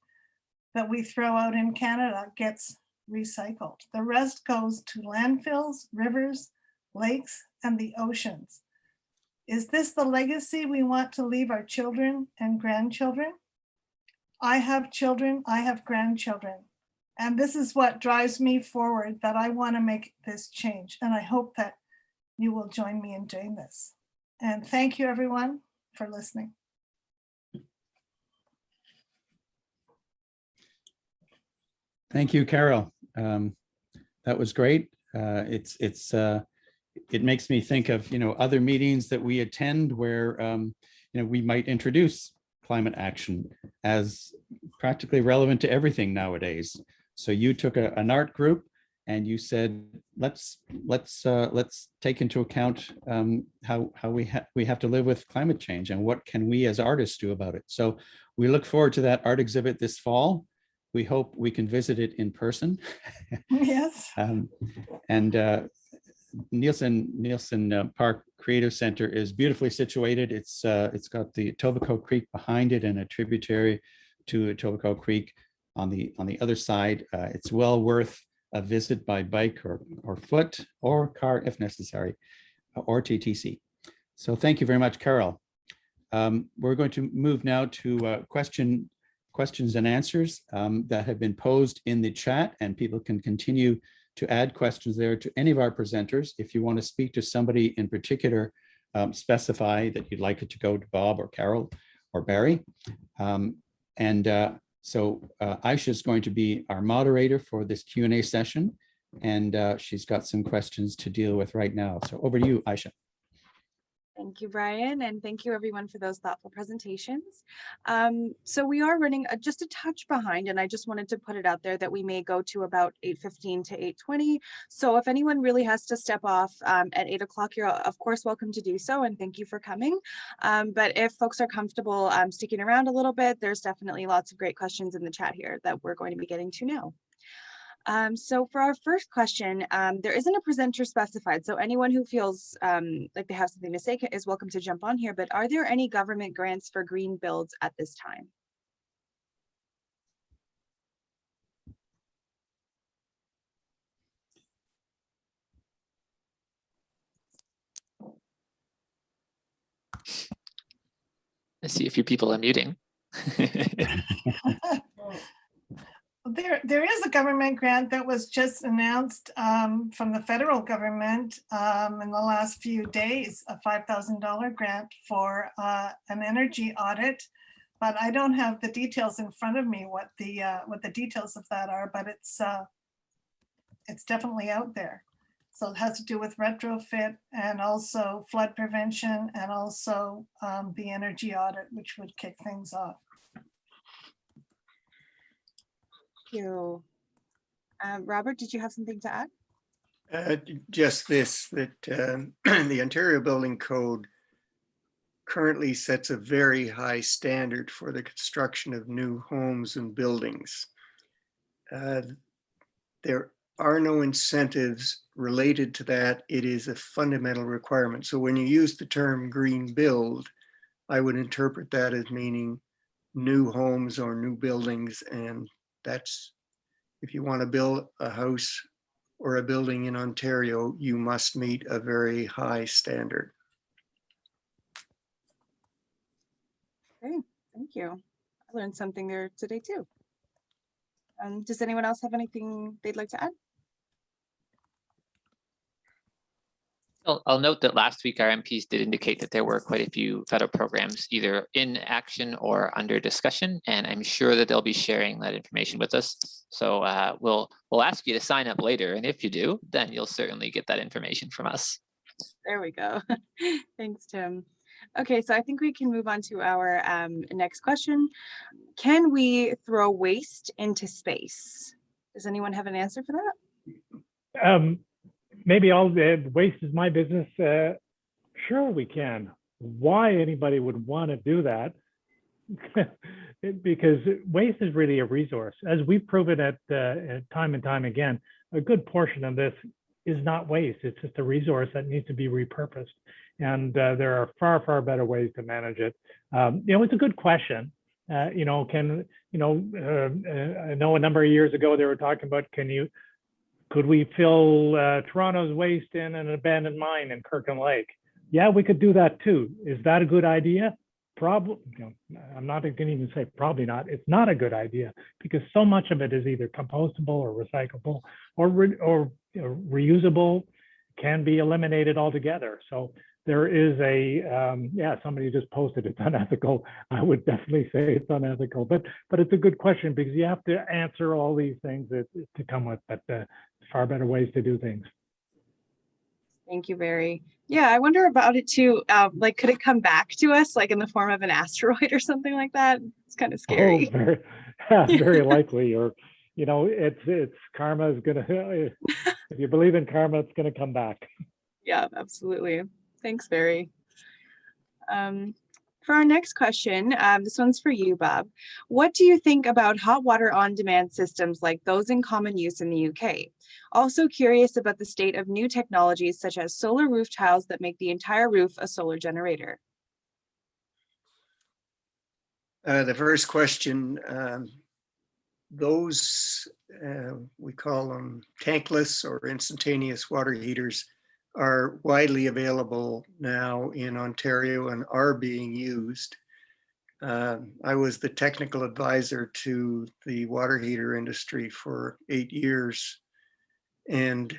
that we throw out in Canada gets recycled. The rest goes to landfills, rivers, lakes, and the oceans. Is this the legacy we want to leave our children and grandchildren? I have children, I have grandchildren, and this is what drives me forward, that I want to make this change. And I hope that you will join me in doing this. And thank you, everyone, for listening.
Thank you, Carol. That was great. It makes me think of, other meetings that we attend where, we might introduce climate action as practically relevant to everything nowadays. So you took an art group and you said, let's take into account how we have to live with climate change and what can we as artists do about it. So we look forward to that art exhibit this fall. We hope we can visit it in person.
Yes.
And Nielsen Park Creative Center is beautifully situated. It's got the Etobicoke Creek behind it and a tributary to Etobicoke Creek on the other side. It's well worth a visit by bike or foot or car if necessary, or TTC. So thank you very much, Carol. We're going to move now to questions and answers that have been posed in the chat, and people can continue to add questions there to any of our presenters. If you want to speak to somebody in particular, specify that you'd like it to go to Bob or Carol or Barry. So Aisha is going to be our moderator for this Q&A session, and she's got some questions to deal with right now. So over to you, Aisha.
Thank you, Brian, and thank you everyone for those thoughtful presentations. So we are running just a touch behind, and I just wanted to put it out there that we may go to about 8:15 to 8:20. So if anyone really has to step off at 8 o'clock, you're of course welcome to do so, and thank you for coming. But if folks are comfortable sticking around a little bit, there's definitely lots of great questions in the chat here that we're going to be getting to now. So for our first question, there isn't a presenter specified, so anyone who feels like they have something to say is welcome to jump on here, but are there any government grants for green builds at this time?
I see a few people unmuting.
There is a government grant that was just announced from the federal government in the last few days, a $5,000 grant for an energy audit, but I don't have the details in front of me what the details of that are, but it's definitely out there. So it has to do with retrofit and also flood prevention and also the energy audit, which would kick things off.
Thank you. Robert, did you have something to add?
Just this, that the Ontario Building Code currently sets a very high standard for the construction of new homes and buildings. There are no incentives related to that. It is a fundamental requirement. So when you use the term green build, I would interpret that as meaning new homes or new buildings, and that's, if you want to build a house or a building in Ontario, you must meet a very high standard.
Great, thank you. I learned something there today too. Does anyone else have anything they'd like to add?
I'll note that last week our MPs did indicate that there were quite a few federal programs either in action or under discussion, and I'm sure that they'll be sharing that information with us. So we'll ask you to sign up later, and if you do, then you'll certainly get that information from us.
There we go. Thanks, Tim. Okay, so I think we can move on to our next question. Can we throw waste into space? Does anyone have an answer for that?
Maybe all the waste is my business. Sure, we can. Why anybody would want to do that? Because waste is really a resource. As we've proven at time and time again, a good portion of this is not waste. It's just a resource that needs to be repurposed. And there are far, far better ways to manage it. It's a good question. I know a number of years ago, they were talking about, could we fill Toronto's waste in an abandoned mine in Kirkland Lake? Yeah, we could do that too. Is that a good idea? Probably. I'm not going to even say probably not. It's not a good idea because so much of it is either compostable or recyclable or reusable, can be eliminated altogether. So there is somebody just posted it's unethical. I would definitely say it's unethical, but it's a good question because you have to answer all these things to come with, but far better ways to do things.
Thank you, Barry. Yeah, I wonder about it too. Could it come back to us like in the form of an asteroid or something like that? It's kind of scary.
Oh, very likely. Or, it's karma is gonna, if you believe in karma, it's gonna come back.
Yeah, absolutely. Thanks, Barry. For our next question, this one's for you, Bob. What do you think about hot water on-demand systems like those in common use in the UK? Also curious about the state of new technologies such as solar roof tiles that make the entire roof a solar generator.
The first question, those, we call them tankless or instantaneous water heaters, are widely available now in Ontario and are being used. I was the technical advisor to the water heater industry for 8 years. And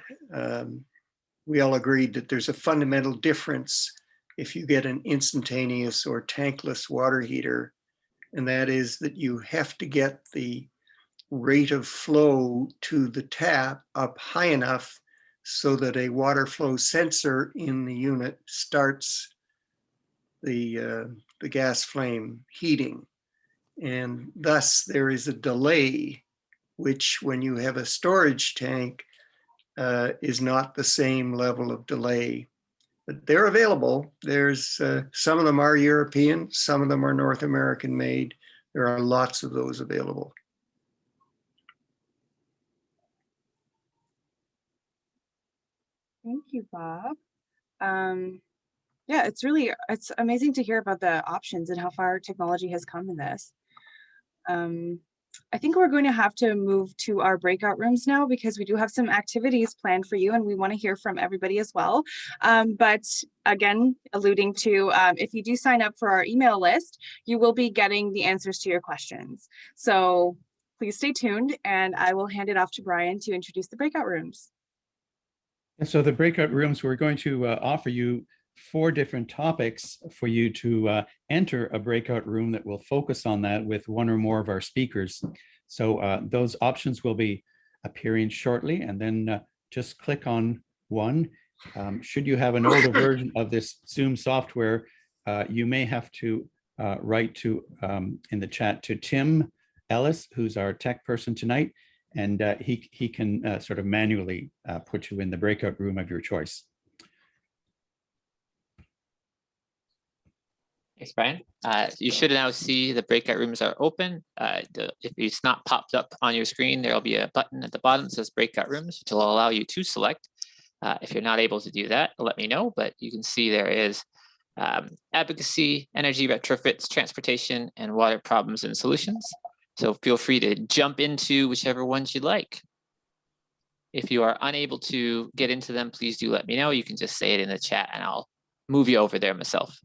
we all agreed that there's a fundamental difference if you get an instantaneous or tankless water heater. And that is that you have to get the rate of flow to the tap up high enough so that a water flow sensor in the unit starts the gas flame heating. And thus there is a delay, which when you have a storage tank is not the same level of delay. But they're available. There's some of them are European, some of them are North American made. There are lots of those available.
Thank you, Bob. Yeah, it's amazing to hear about the options and how far technology has come in this. I think we're going to have to move to our breakout rooms now because we do have some activities planned for you and we want to hear from everybody as well. But again, alluding to if you do sign up for our email list, you will be getting the answers to your questions. So please stay tuned and I will hand it off to Brian to introduce the breakout rooms.
And so the breakout rooms, we're going to offer you 4 different topics for you to enter a breakout room that will focus on that with one or more of our speakers. So those options will be appearing shortly, and then just click on one. Should you have an older version of this Zoom software, you may have to write to in the chat to Tim Ellis, who's our tech person tonight, and he can sort of manually put you in the breakout room of your choice.
Thanks, Brian. You should now see the breakout rooms are open. If it's not popped up on your screen, there'll be a button at the bottom that says breakout rooms, which will allow you to select. If you're not able to do that, let me know, but you can see there is advocacy, energy retrofits, transportation, and water problems and solutions. So feel free to jump into whichever ones you'd like. If you are unable to get into them, please do let me know. You can just say it in the chat and I'll move you over there myself.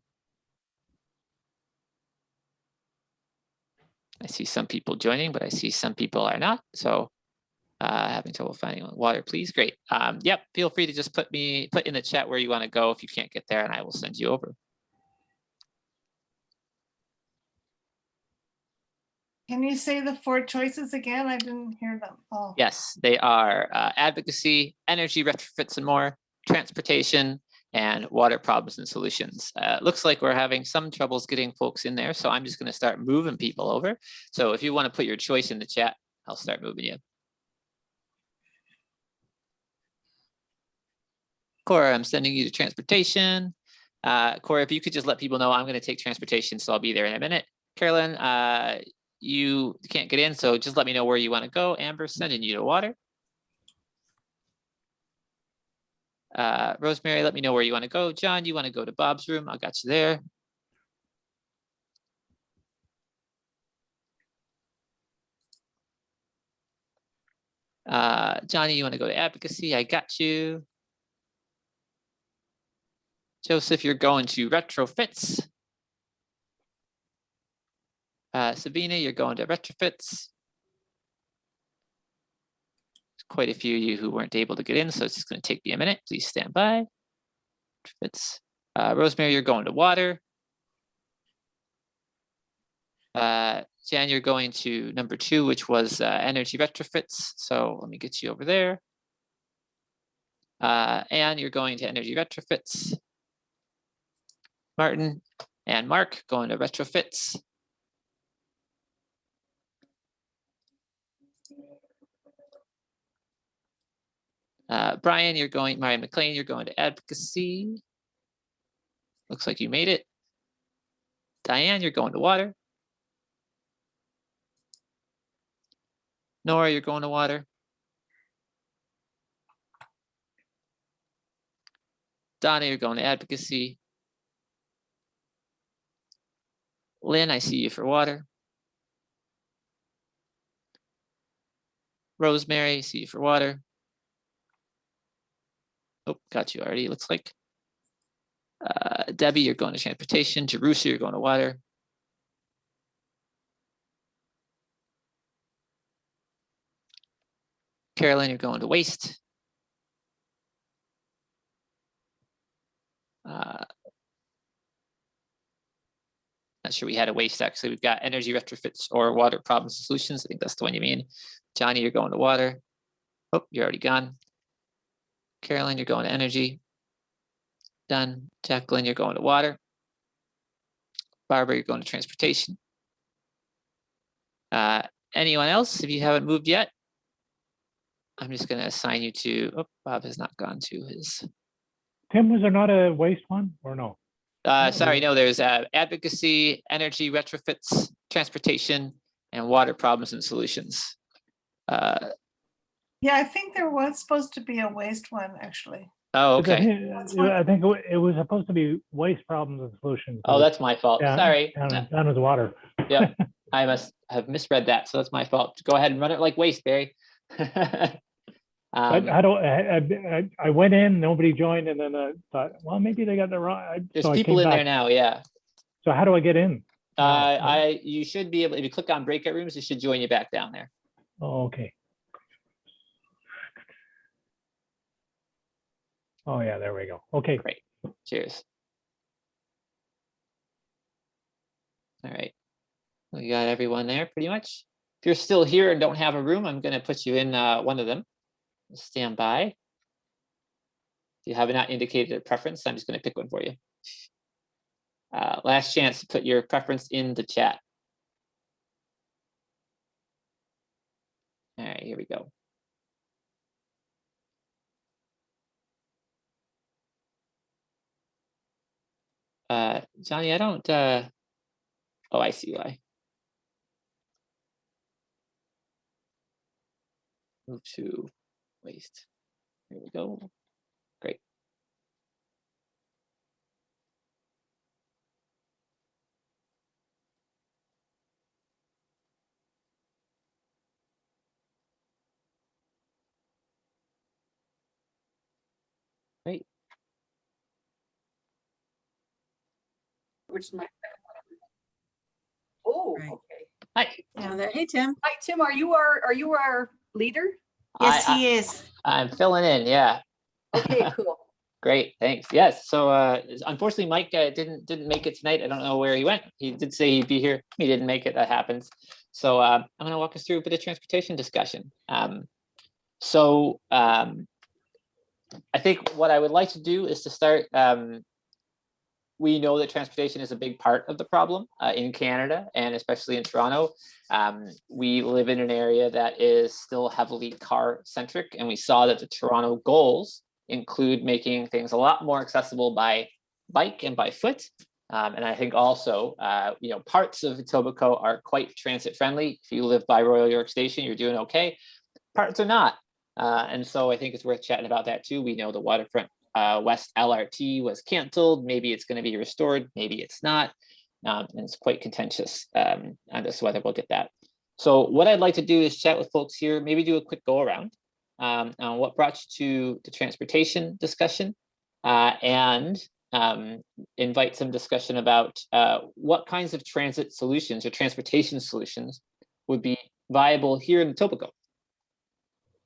I see some people joining, but I see some people are not. So Having trouble finding water, please. Great. Yep. Feel free to just put in the chat where you want to go if you can't get there, and I will send you over.
Can you say the 4 choices again? I didn't hear them all.
Yes, they are advocacy, energy retrofits and more, transportation, and water problems and solutions. Looks like we're having some troubles getting folks in there, so I'm just going to start moving people over. So if you want to put your choice in the chat, I'll start moving you. Cora, I'm sending you to transportation. Cora, if you could just let people know I'm going to take transportation, so I'll be there in a minute. Carolyn, you can't get in, so just let me know where you want to go. Amber, sending you to water. Rosemary, let me know where you want to go. John, you want to go to Bob's room? I got you there. Johnny, you want to go to advocacy? I got you. Joseph, you're going to retrofits. Sabina, you're going to retrofits. There's quite a few of you who weren't able to get in, so it's just going to take me a minute. Please stand by. Retrofits. Rosemary, you're going to water. Jan, you're going to number 2, which was energy retrofits. So let me get you over there. Anne, you're going to energy retrofits. Martin and Mark going to retrofits. Brian, you're going, Marion McLean, you're going to advocacy. Looks like you made it. Diane, you're going to water. Nora, you're going to water. Donna, you're going to advocacy. Lynn, I see you for water. Rosemary, see you for water. Oh, got you already, looks like. Debbie, you're going to transportation. Jerusha, you're going to water. Carolyn, you're going to waste. Not sure we had a waste, actually. We've got energy retrofits or water problems and solutions. I think that's the one you mean. Johnny, you're going to water. Oh, you're already gone. Carolyn, you're going to energy. Done. Jacqueline, you're going to water. Barbara, you're going to transportation. Anyone else, if you haven't moved yet? I'm just going to assign you to, oh, Bob has not gone to his.
Tim, was there not a waste one or no?
Sorry, no, there's advocacy, energy retrofits, transportation, and water problems and solutions.
Yeah, I think there was supposed to be a waste one, actually.
Oh,
Because
okay.
I think it was supposed to be waste problems and solutions.
Oh, that's my fault.
down,
Sorry.
Down as water.
Yep, I must have misread that, so that's my fault. Go ahead and run it like waste, Barry.
But I went in, nobody joined, and then I thought, well, maybe they got the wrong.
There's
so
people in there now, yeah.
So how do I get in?
You should be able, if you click on breakout rooms, it should join you back down there.
Oh, okay. Oh yeah, there we go. Okay.
Great. Cheers. All right. We got everyone there pretty much. If you're still here and don't have a room, I'm going to put you in one of them. Stand by. If you have not indicated a preference, I'm just going to pick one for you. Last chance to put your preference in the chat. All right, here we go. Johnny, I don't, oh, I see why. Move to waste. Here we go. Great. Great.
Which is my. Oh,
Right.
okay.
Hi.
Yeah, there. Hey, Tim.
Hi, Tim, are you our leader?
Yes, he is.
I'm filling in, yeah.
Okay, cool.
Great, thanks. Yes, so unfortunately, Mike didn't make it tonight. I don't know where he went. He did say he'd be here. He didn't make it. That happens. So I'm going to walk us through a bit of transportation discussion. I think what I would like to do is to start. We know that transportation is a big part of the problem in Canada, and especially in Toronto. We live in an area that is still heavily car centric, and we saw that the Toronto goals include making things a lot more accessible by bike and by foot. And I think also, parts of Etobicoke are quite transit friendly. If you live by Royal York Station, you're doing okay. Parts are not. And so I think it's worth chatting about that too. We know the Waterfront West LRT was canceled. Maybe it's going to be restored. Maybe it's not. And it's quite contentious on this whether we'll get that. So what I'd like to do is chat with folks here, maybe do a quick go around on what brought you to the transportation discussion and invite some discussion about what kinds of transit solutions or transportation solutions would be viable here in Etobicoke.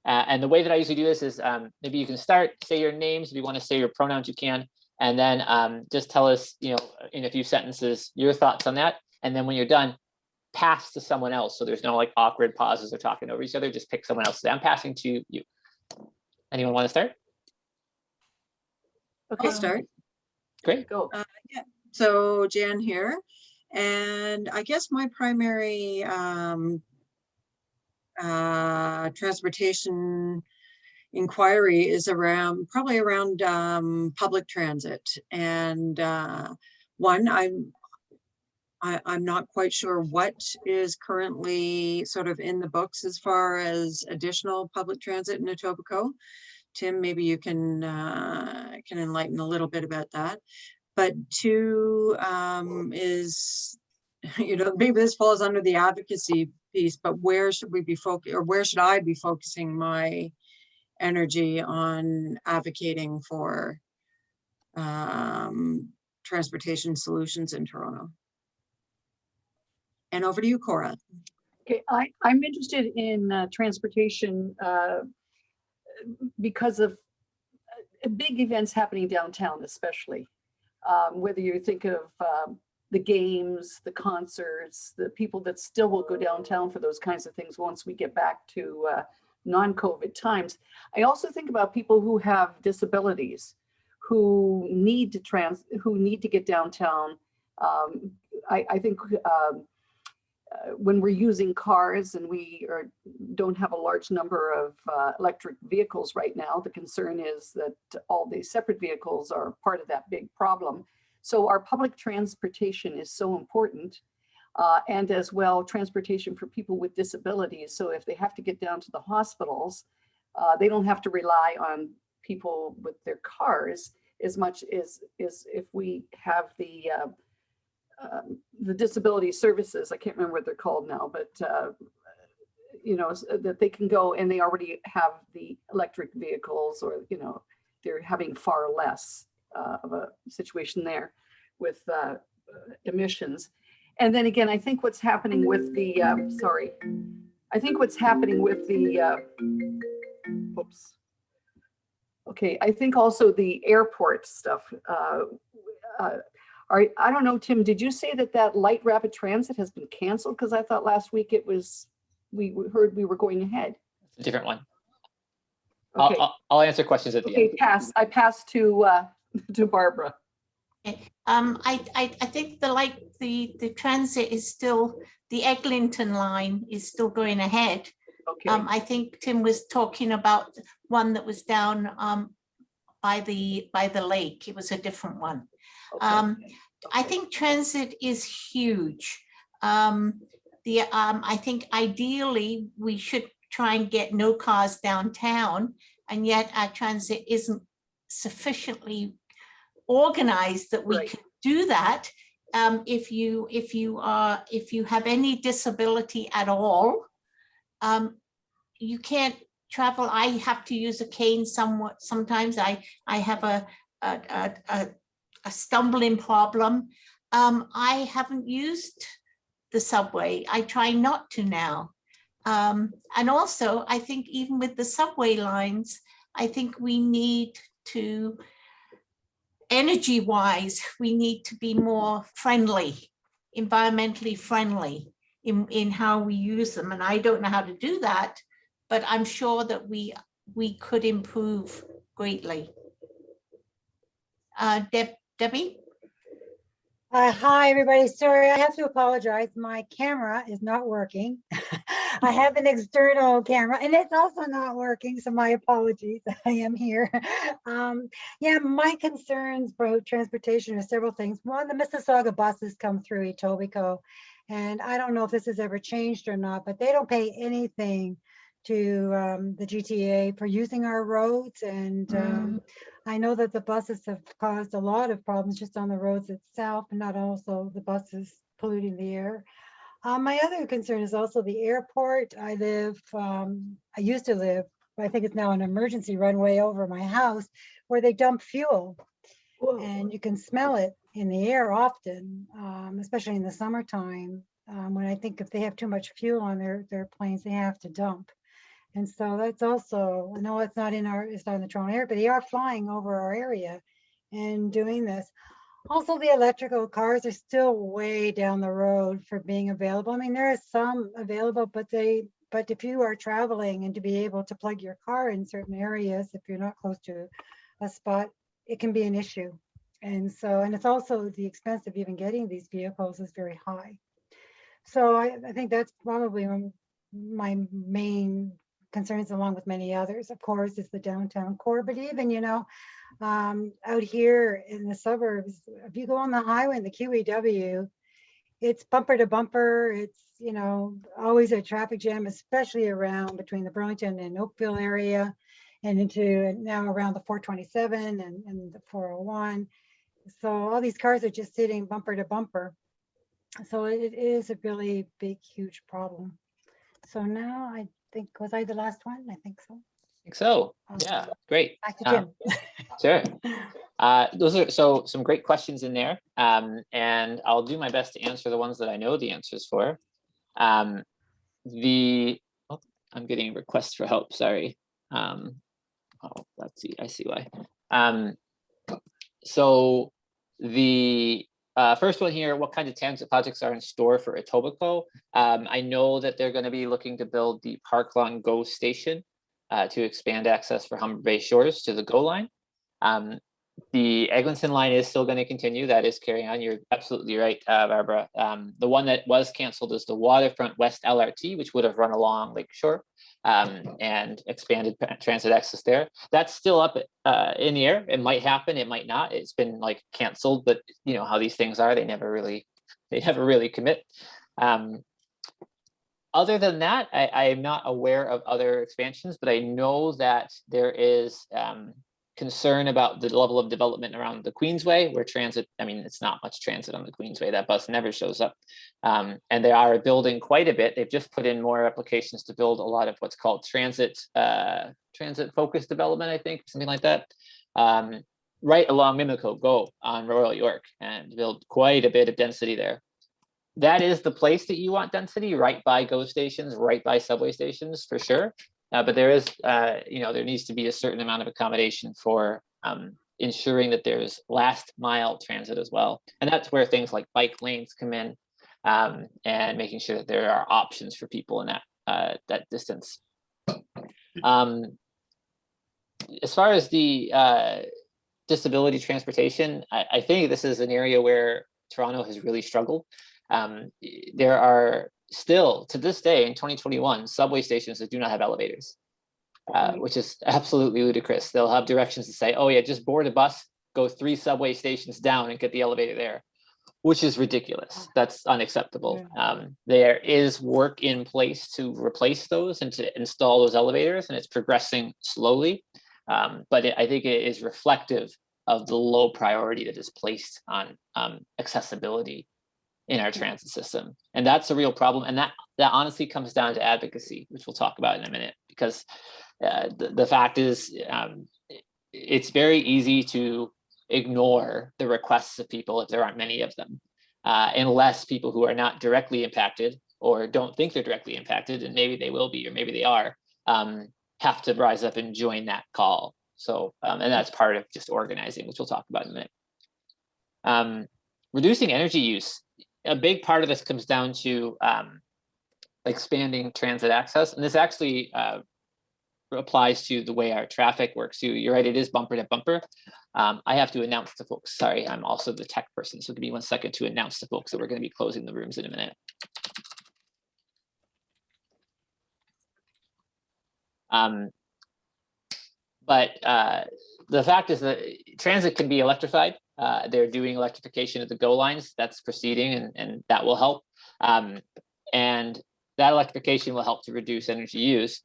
And the way that I usually do this is maybe you can start, say your names, if you want to say your pronouns, you can, and then just tell us, in a few sentences, your thoughts on that. And then when you're done, pass to someone else. So there's no like awkward pauses or talking over each other, just pick someone else. So I'm passing to you. Anyone want to start?
Okay. I'll start.
Great.
Go.
Yeah. So Jan here, and I guess my primary transportation inquiry is probably around public transit. And one, I'm not quite sure what is currently sort of in the books as far as additional public transit in Etobicoke. Tim, maybe you can enlighten a little bit about that. But two is, maybe this falls under the advocacy piece, but where should we be focused, or where should I be focusing my energy on advocating for transportation solutions in Toronto? And over to you, Cora.
Okay, I'm interested in transportation because of big events happening downtown, especially. Whether you think of the games, the concerts, the people that still will go downtown for those kinds of things once we get back to non-COVID times. I also think about people who have disabilities, who need to get downtown. I think when we're using cars and we don't have a large number of electric vehicles right now, the concern is that all these separate vehicles are part of that big problem. So our public transportation is so important, and as well transportation for people with disabilities. So if they have to get down to the hospitals, they don't have to rely on people with their cars as much as if we have the disability services. I can't remember what they're called now, but that they can go and they already have the electric vehicles, or they're having far less of a situation there with emissions. And then again, I think what's happening with the oops. Okay, I think also the airport stuff. I don't know, Tim, did you say that light rapid transit has been canceled? Because I thought last week we heard we were going ahead.
It's a different one.
Okay.
I'll answer questions at the end.
I pass to Barbara.
Okay. I think the transit is still, the Eglinton line is still going ahead.
Okay.
I think Tim was talking about one that was down by the lake. It was a different one.
Okay.
I think transit is huge. I think ideally we should try and get no cars downtown, and yet our transit isn't sufficiently organized that we can do that. If you have any disability at all, you can't travel. I have to use a cane sometimes. I have a stumbling problem. I haven't used the subway. I try not to now. And also, I think even with the subway lines, I think we need to, energy-wise, we need to be more friendly, environmentally friendly in how we use them. And I don't know how to do that, but I'm sure that we could improve greatly. Debbie?
Hi, everybody. Sorry, I have to apologize. My camera is not working. I have an external camera and it's also not working, so my apologies. I am here. Yeah, my concerns about transportation are several things. One, the Mississauga buses come through Etobicoke, and I don't know if this has ever changed or not, but they don't pay anything to the GTA for using our roads. And I know that the buses have caused a lot of problems just on the roads itself, and not also the buses polluting the air. My other concern is also the airport. I used to live, I think it's now an emergency runway over my house, where they dump fuel. Whoa. And you can smell it in the air often, especially in the summertime, when I think if they have too much fuel on their planes, they have to dump. And so that's also, I know it's not in the Toronto area, but they are flying over our area and doing this. Also, the electrical cars are still way down the road for being available. I mean, there are some available, but if you are traveling and to be able to plug your car in certain areas, if you're not close to a spot, it can be an issue. And so, and it's also the expense of even getting these vehicles is very high. So I think that's probably my main concerns, along with many others, of course, is the downtown core. But even, you know, out here in the suburbs, if you go on the highway in the QEW, it's bumper to bumper. It's, you know, always a traffic jam, especially around between the Burlington and Oakville area, and into now around the 427 and the 401. So all these cars are just sitting bumper to bumper. So it is a really big, huge problem. So now I think, was I the last one? I think so.
I think so. Yeah, great.
Back to Jim.
Sure. Those are some great questions in there. And I'll do my best to answer the ones that I know the answers for. I'm getting requests for help, sorry. Let's see, I see why. So the first one here, what kind of transit projects are in store for Etobicoke? I know that they're going to be looking to build the Park Lawn GO station to expand access for Humber Bay Shores to the GO line. The Eglinton line is still going to continue. That is carrying on. You're absolutely right, Barbara. The one that was canceled is the Waterfront West LRT, which would have run along Lakeshore and expanded transit access there. That's still up in the air. It might happen, it might not. It's been like canceled, but you know how these things are. They never really commit. Other than that, I am not aware of other expansions, but I know that there is concern about the level of development around the Queensway, where transit, I mean, it's not much transit on the Queensway. That bus never shows up. And they are building quite a bit. They've just put in more applications to build a lot of what's called transit focused development, I think, something like that. Right along Mimico Go on Royal York, and build quite a bit of density there. That is the place that you want density, right by GO stations, right by subway stations, for sure. But there is, you know, there needs to be a certain amount of accommodation for ensuring that there's last mile transit as well. And that's where things like bike lanes come in, and making sure that there are options for people in that distance. As far as the disability transportation, I think this is an area where Toronto has really struggled. There are still, to this day in 2021, subway stations that do not have elevators, which is absolutely ludicrous. They'll have directions to say, oh yeah, just board a bus, go 3 subway stations down and get the elevator there, which is ridiculous. That's unacceptable. There is work in place to replace those and to install those elevators, and it's progressing slowly. But I think it is reflective of the low priority that is placed on accessibility in our transit system. And that's a real problem. And that honestly comes down to advocacy, which we'll talk about in a minute, because the fact is, it's very easy to ignore the requests of people if there aren't many of them, unless people who are not directly impacted or don't think they're directly impacted, and maybe they will be, or maybe they are, have to rise up and join that call. So, and that's part of just organizing, which we'll talk about in a minute. Reducing energy use. A big part of this comes down to expanding transit access. And this actually applies to the way our traffic works too. You're right, it is bumper to bumper. I have to announce to folks, sorry, I'm also the tech person. So give me 1 second to announce to folks that we're going to be closing the rooms in a minute. But the fact is that transit can be electrified. They're doing electrification of the GO lines. That's proceeding, and that will help. And that electrification will help to reduce energy use.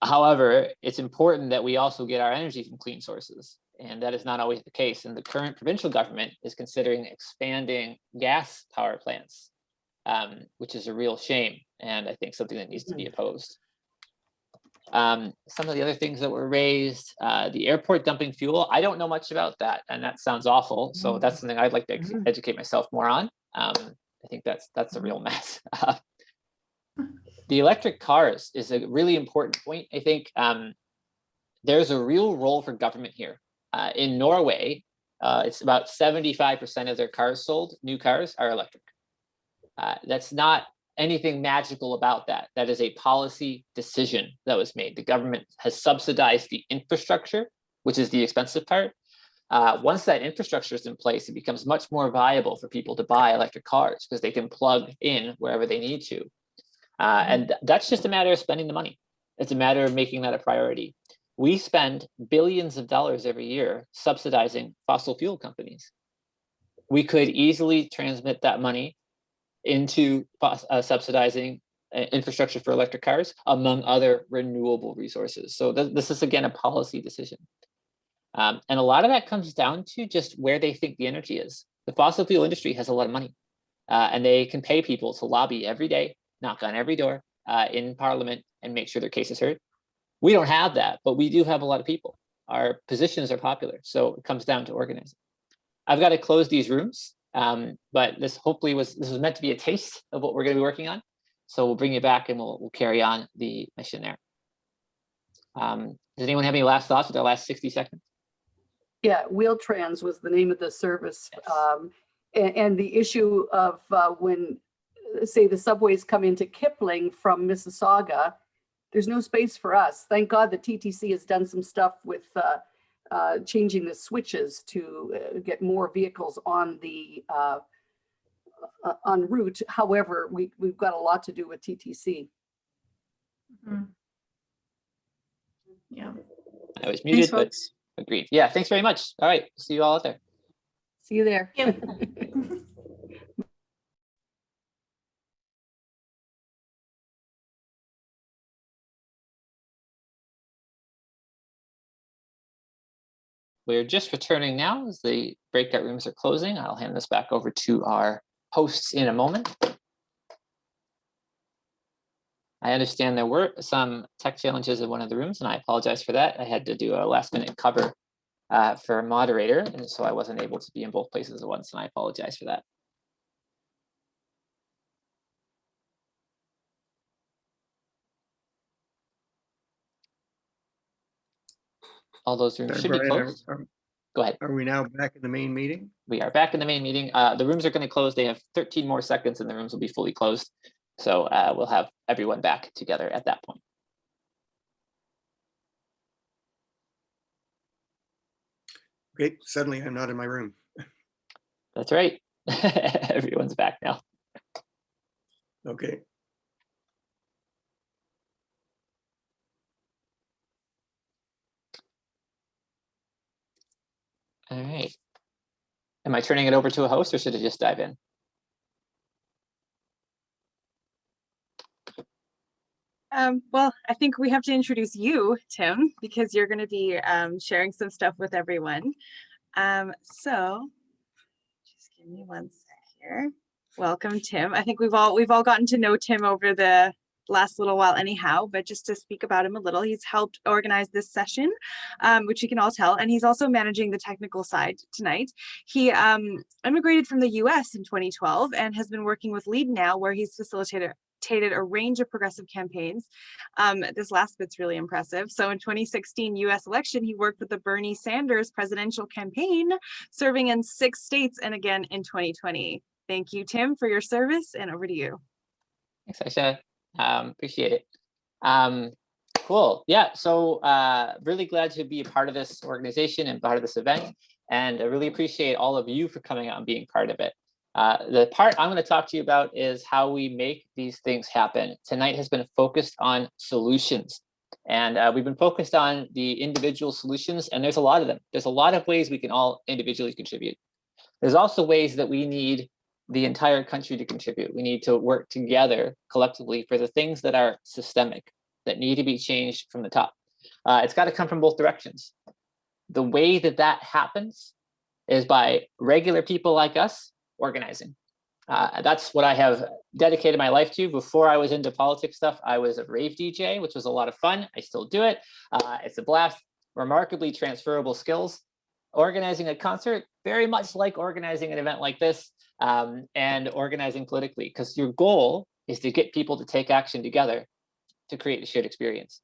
However, it's important that we also get our energy from clean sources, and that is not always the case. And the current provincial government is considering expanding gas power plants, which is a real shame, and I think something that needs to be opposed. Some of the other things that were raised, the airport dumping fuel, I don't know much about that, and that sounds awful. So that's something I'd like to educate myself more on. I think that's a real mess. The electric cars is a really important point. I think there's a real role for government here. In Norway, it's about 75% of their cars sold, new cars, are electric. That's not anything magical about that. That is a policy decision that was made. The government has subsidized the infrastructure, which is the expensive part. Once that infrastructure is in place, it becomes much more viable for people to buy electric cars because they can plug in wherever they need to. And that's just a matter of spending the money. It's a matter of making that a priority. We spend billions of dollars every year subsidizing fossil fuel companies. We could easily transmit that money into subsidizing infrastructure for electric cars, among other renewable resources. So this is, again, a policy decision. And a lot of that comes down to just where they think the energy is. The fossil fuel industry has a lot of money, and they can pay people to lobby every day, knock on every door in Parliament, and make sure their case is heard. We don't have that, but we do have a lot of people. Our positions are popular, so it comes down to organizing. I've got to close these rooms. But this hopefully was meant to be a taste of what we're going to be working on. So we'll bring you back and we'll carry on the mission there. Does anyone have any last thoughts with our last 60 seconds?
Yeah, Wheel-Trans was the name of the service. Yes. And the issue of when, say, the subways come into Kipling from Mississauga, there's no space for us. Thank God the TTC has done some stuff with changing the switches to get more vehicles on the en route. However, we've got a lot to do with TTC.
Yeah.
I was muted, but
folks.
agreed. Yeah, thanks very much. All right, see you all out there.
See you there.
We're just returning now as the breakout rooms are closing. I'll hand this back over to our hosts in a moment. I understand there were some tech challenges in one of the rooms, and I apologize for that. I had to do a last-minute cover for a moderator, and so I wasn't able to be in both places at once, and I apologize for that. All those rooms should be closed. Go ahead.
Are we now back in the main meeting?
We are back in the main meeting. The rooms are going to close. They have 13 more seconds and the rooms will be fully closed. So we'll have everyone back together at that point.
Okay, suddenly I'm not in my room.
That's right. Everyone's back now.
Okay.
All right. Am I turning it over to a host or should I just dive in?
Well, I think we have to introduce you, Tim, because you're going to be sharing some stuff with everyone. So just give me 1 sec here. Welcome, Tim. I think we've all gotten to know Tim over the last little while anyhow, but just to speak about him a little, he's helped organize this session, which you can all tell, and he's also managing the technical side tonight. He immigrated from the US in 2012 and has been working with LEAD now, where he's facilitated a range of progressive campaigns. This last bit's really impressive. So in 2016 US election, he worked with the Bernie Sanders presidential campaign, serving in 6 states, and again in 2020. Thank you, Tim, for your service, and over to you.
Thanks, Aisha. Appreciate it. Cool. Yeah, so really glad to be a part of this organization and part of this event. And I really appreciate all of you for coming out and being part of it. The part I'm going to talk to you about is how we make these things happen. Tonight has been focused on solutions. And we've been focused on the individual solutions, and there's a lot of them. There's a lot of ways we can all individually contribute. There's also ways that we need the entire country to contribute. We need to work together collectively for the things that are systemic, that need to be changed from the top. It's got to come from both directions. The way that that happens is by regular people like us organizing. That's what I have dedicated my life to. Before I was into politics stuff, I was a rave DJ, which was a lot of fun. I still do it. It's a blast, remarkably transferable skills. Organizing a concert, very much like organizing an event like this, and organizing politically, because your goal is to get people to take action together to create a shared experience.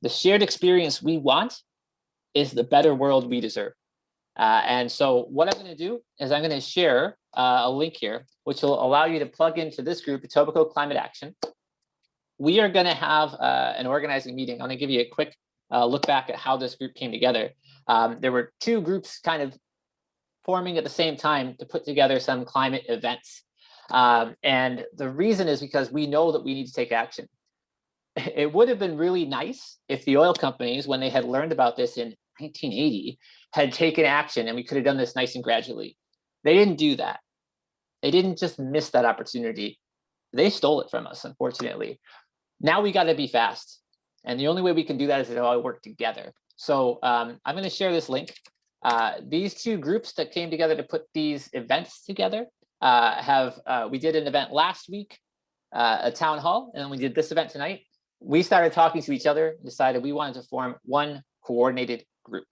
The shared experience we want is the better world we deserve. And so what I'm going to do is I'm going to share a link here, which will allow you to plug into this group, Etobicoke Climate Action. We are going to have an organizing meeting. I'm going to give you a quick look back at how this group came together. There were 2 groups kind of forming at the same time to put together some climate events. And the reason is because we know that we need to take action. It would have been really nice if the oil companies, when they had learned about this in 1980, had taken action, and we could have done this nice and gradually. They didn't do that. They didn't just miss that opportunity. They stole it from us, unfortunately. Now we got to be fast. And the only way we can do that is to all work together. So I'm going to share this link. These 2 groups that came together to put these events together we did an event last week, a town hall, and then we did this event tonight. We started talking to each other, decided we wanted to form one coordinated group.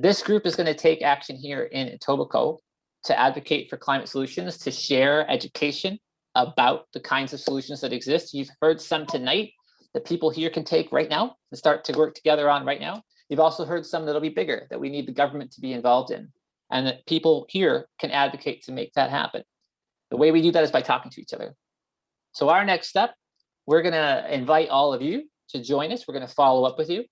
This group is going to take action here in Etobicoke to advocate for climate solutions, to share education about the kinds of solutions that exist. You've heard some tonight that people here can take right now and start to work together on right now. You've also heard some that'll be bigger, that we need the government to be involved in, and that people here can advocate to make that happen. The way we do that is by talking to each other. So our next step, we're going to invite all of you to join us. We're going to follow up with you.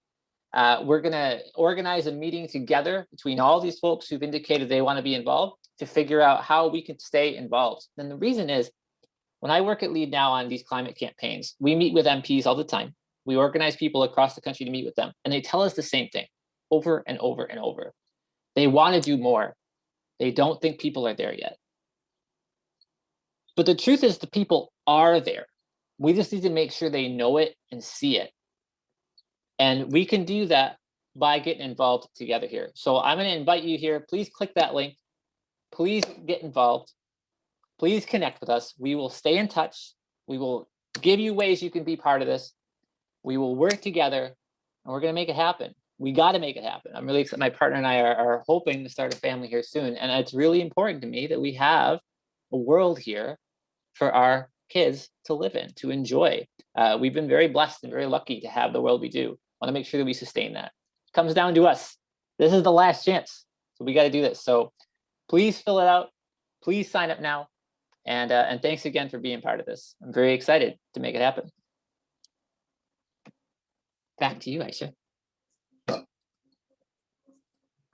We're going to organize a meeting together between all these folks who've indicated they want to be involved to figure out how we can stay involved. And the reason is, when I work at LEAD now on these climate campaigns, we meet with MPs all the time. We organize people across the country to meet with them, and they tell us the same thing over and over and over. They want to do more. They don't think people are there yet. But the truth is, the people are there. We just need to make sure they know it and see it. And we can do that by getting involved together here. So I'm going to invite you here. Please click that link. Please get involved. Please connect with us. We will stay in touch. We will give you ways you can be part of this. We will work together, and we're going to make it happen. We got to make it happen. I'm really excited. My partner and I are hoping to start a family here soon. And it's really important to me that we have a world here for our kids to live in, to enjoy. We've been very blessed and very lucky to have the world we do. I want to make sure that we sustain that. It comes down to us. This is the last chance. So we got to do this. So please fill it out. Please sign up now. And thanks again for being part of this. I'm very excited to make it happen. Back to you, Aisha.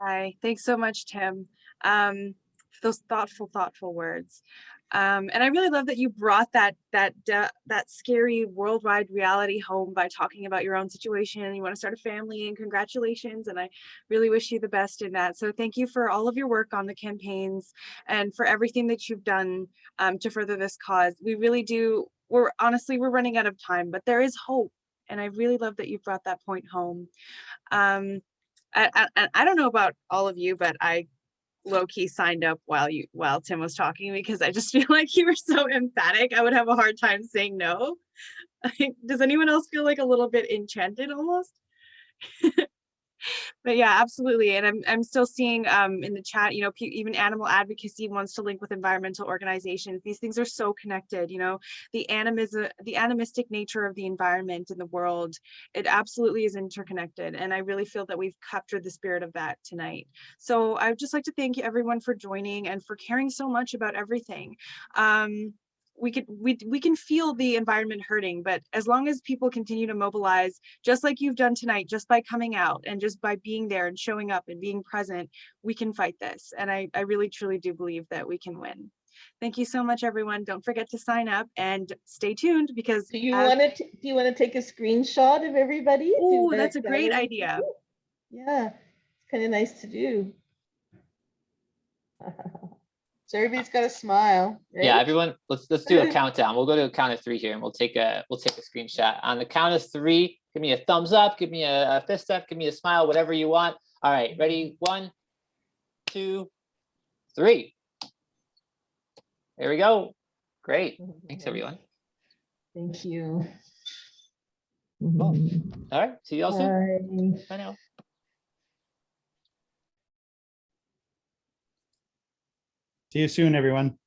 Hi, thanks so much, Tim, for those thoughtful words. And I really love that you brought that scary worldwide reality home by talking about your own situation. You want to start a family, and congratulations. And I really wish you the best in that. So thank you for all of your work on the campaigns and for everything that you've done to further this cause. We really do. We're running out of time, but there is hope. And I really love that you brought that point home. I don't know about all of you, but I low-key signed up while Tim was talking, because I just feel like you were so emphatic. I would have a hard time saying no. Does anyone else feel like a little bit enchanted almost? But yeah, absolutely. And I'm still seeing in the chat, you know, even animal advocacy wants to link with environmental organizations. These things are so connected, you know, the animistic nature of the environment and the world, it absolutely is interconnected. And I really feel that we've captured the spirit of that tonight. So I'd just like to thank everyone for joining and for caring so much about everything. We can feel the environment hurting, but as long as people continue to mobilize, just like you've done tonight, just by coming out and just by being there and showing up and being present, we can fight this. And I really, truly do believe that we can win. Thank you so much, everyone. Don't forget to sign up and stay tuned, because
Do you want to take a screenshot of everybody?
Oh, that's a great idea.
Yeah, it's kind of nice to do. So everybody's got a smile, right?
Yeah, everyone, let's do a countdown. We'll go to a count of 3 here, and we'll take a screenshot. On the count of 3, give me a thumbs up, give me a fist up, give me a smile, whatever you want. All right, ready? 1, 2, 3. There we go. Great. Thanks, everyone.
Thank you.
Cool. All right, see you all soon.
Bye.
Bye now.
See you soon, everyone.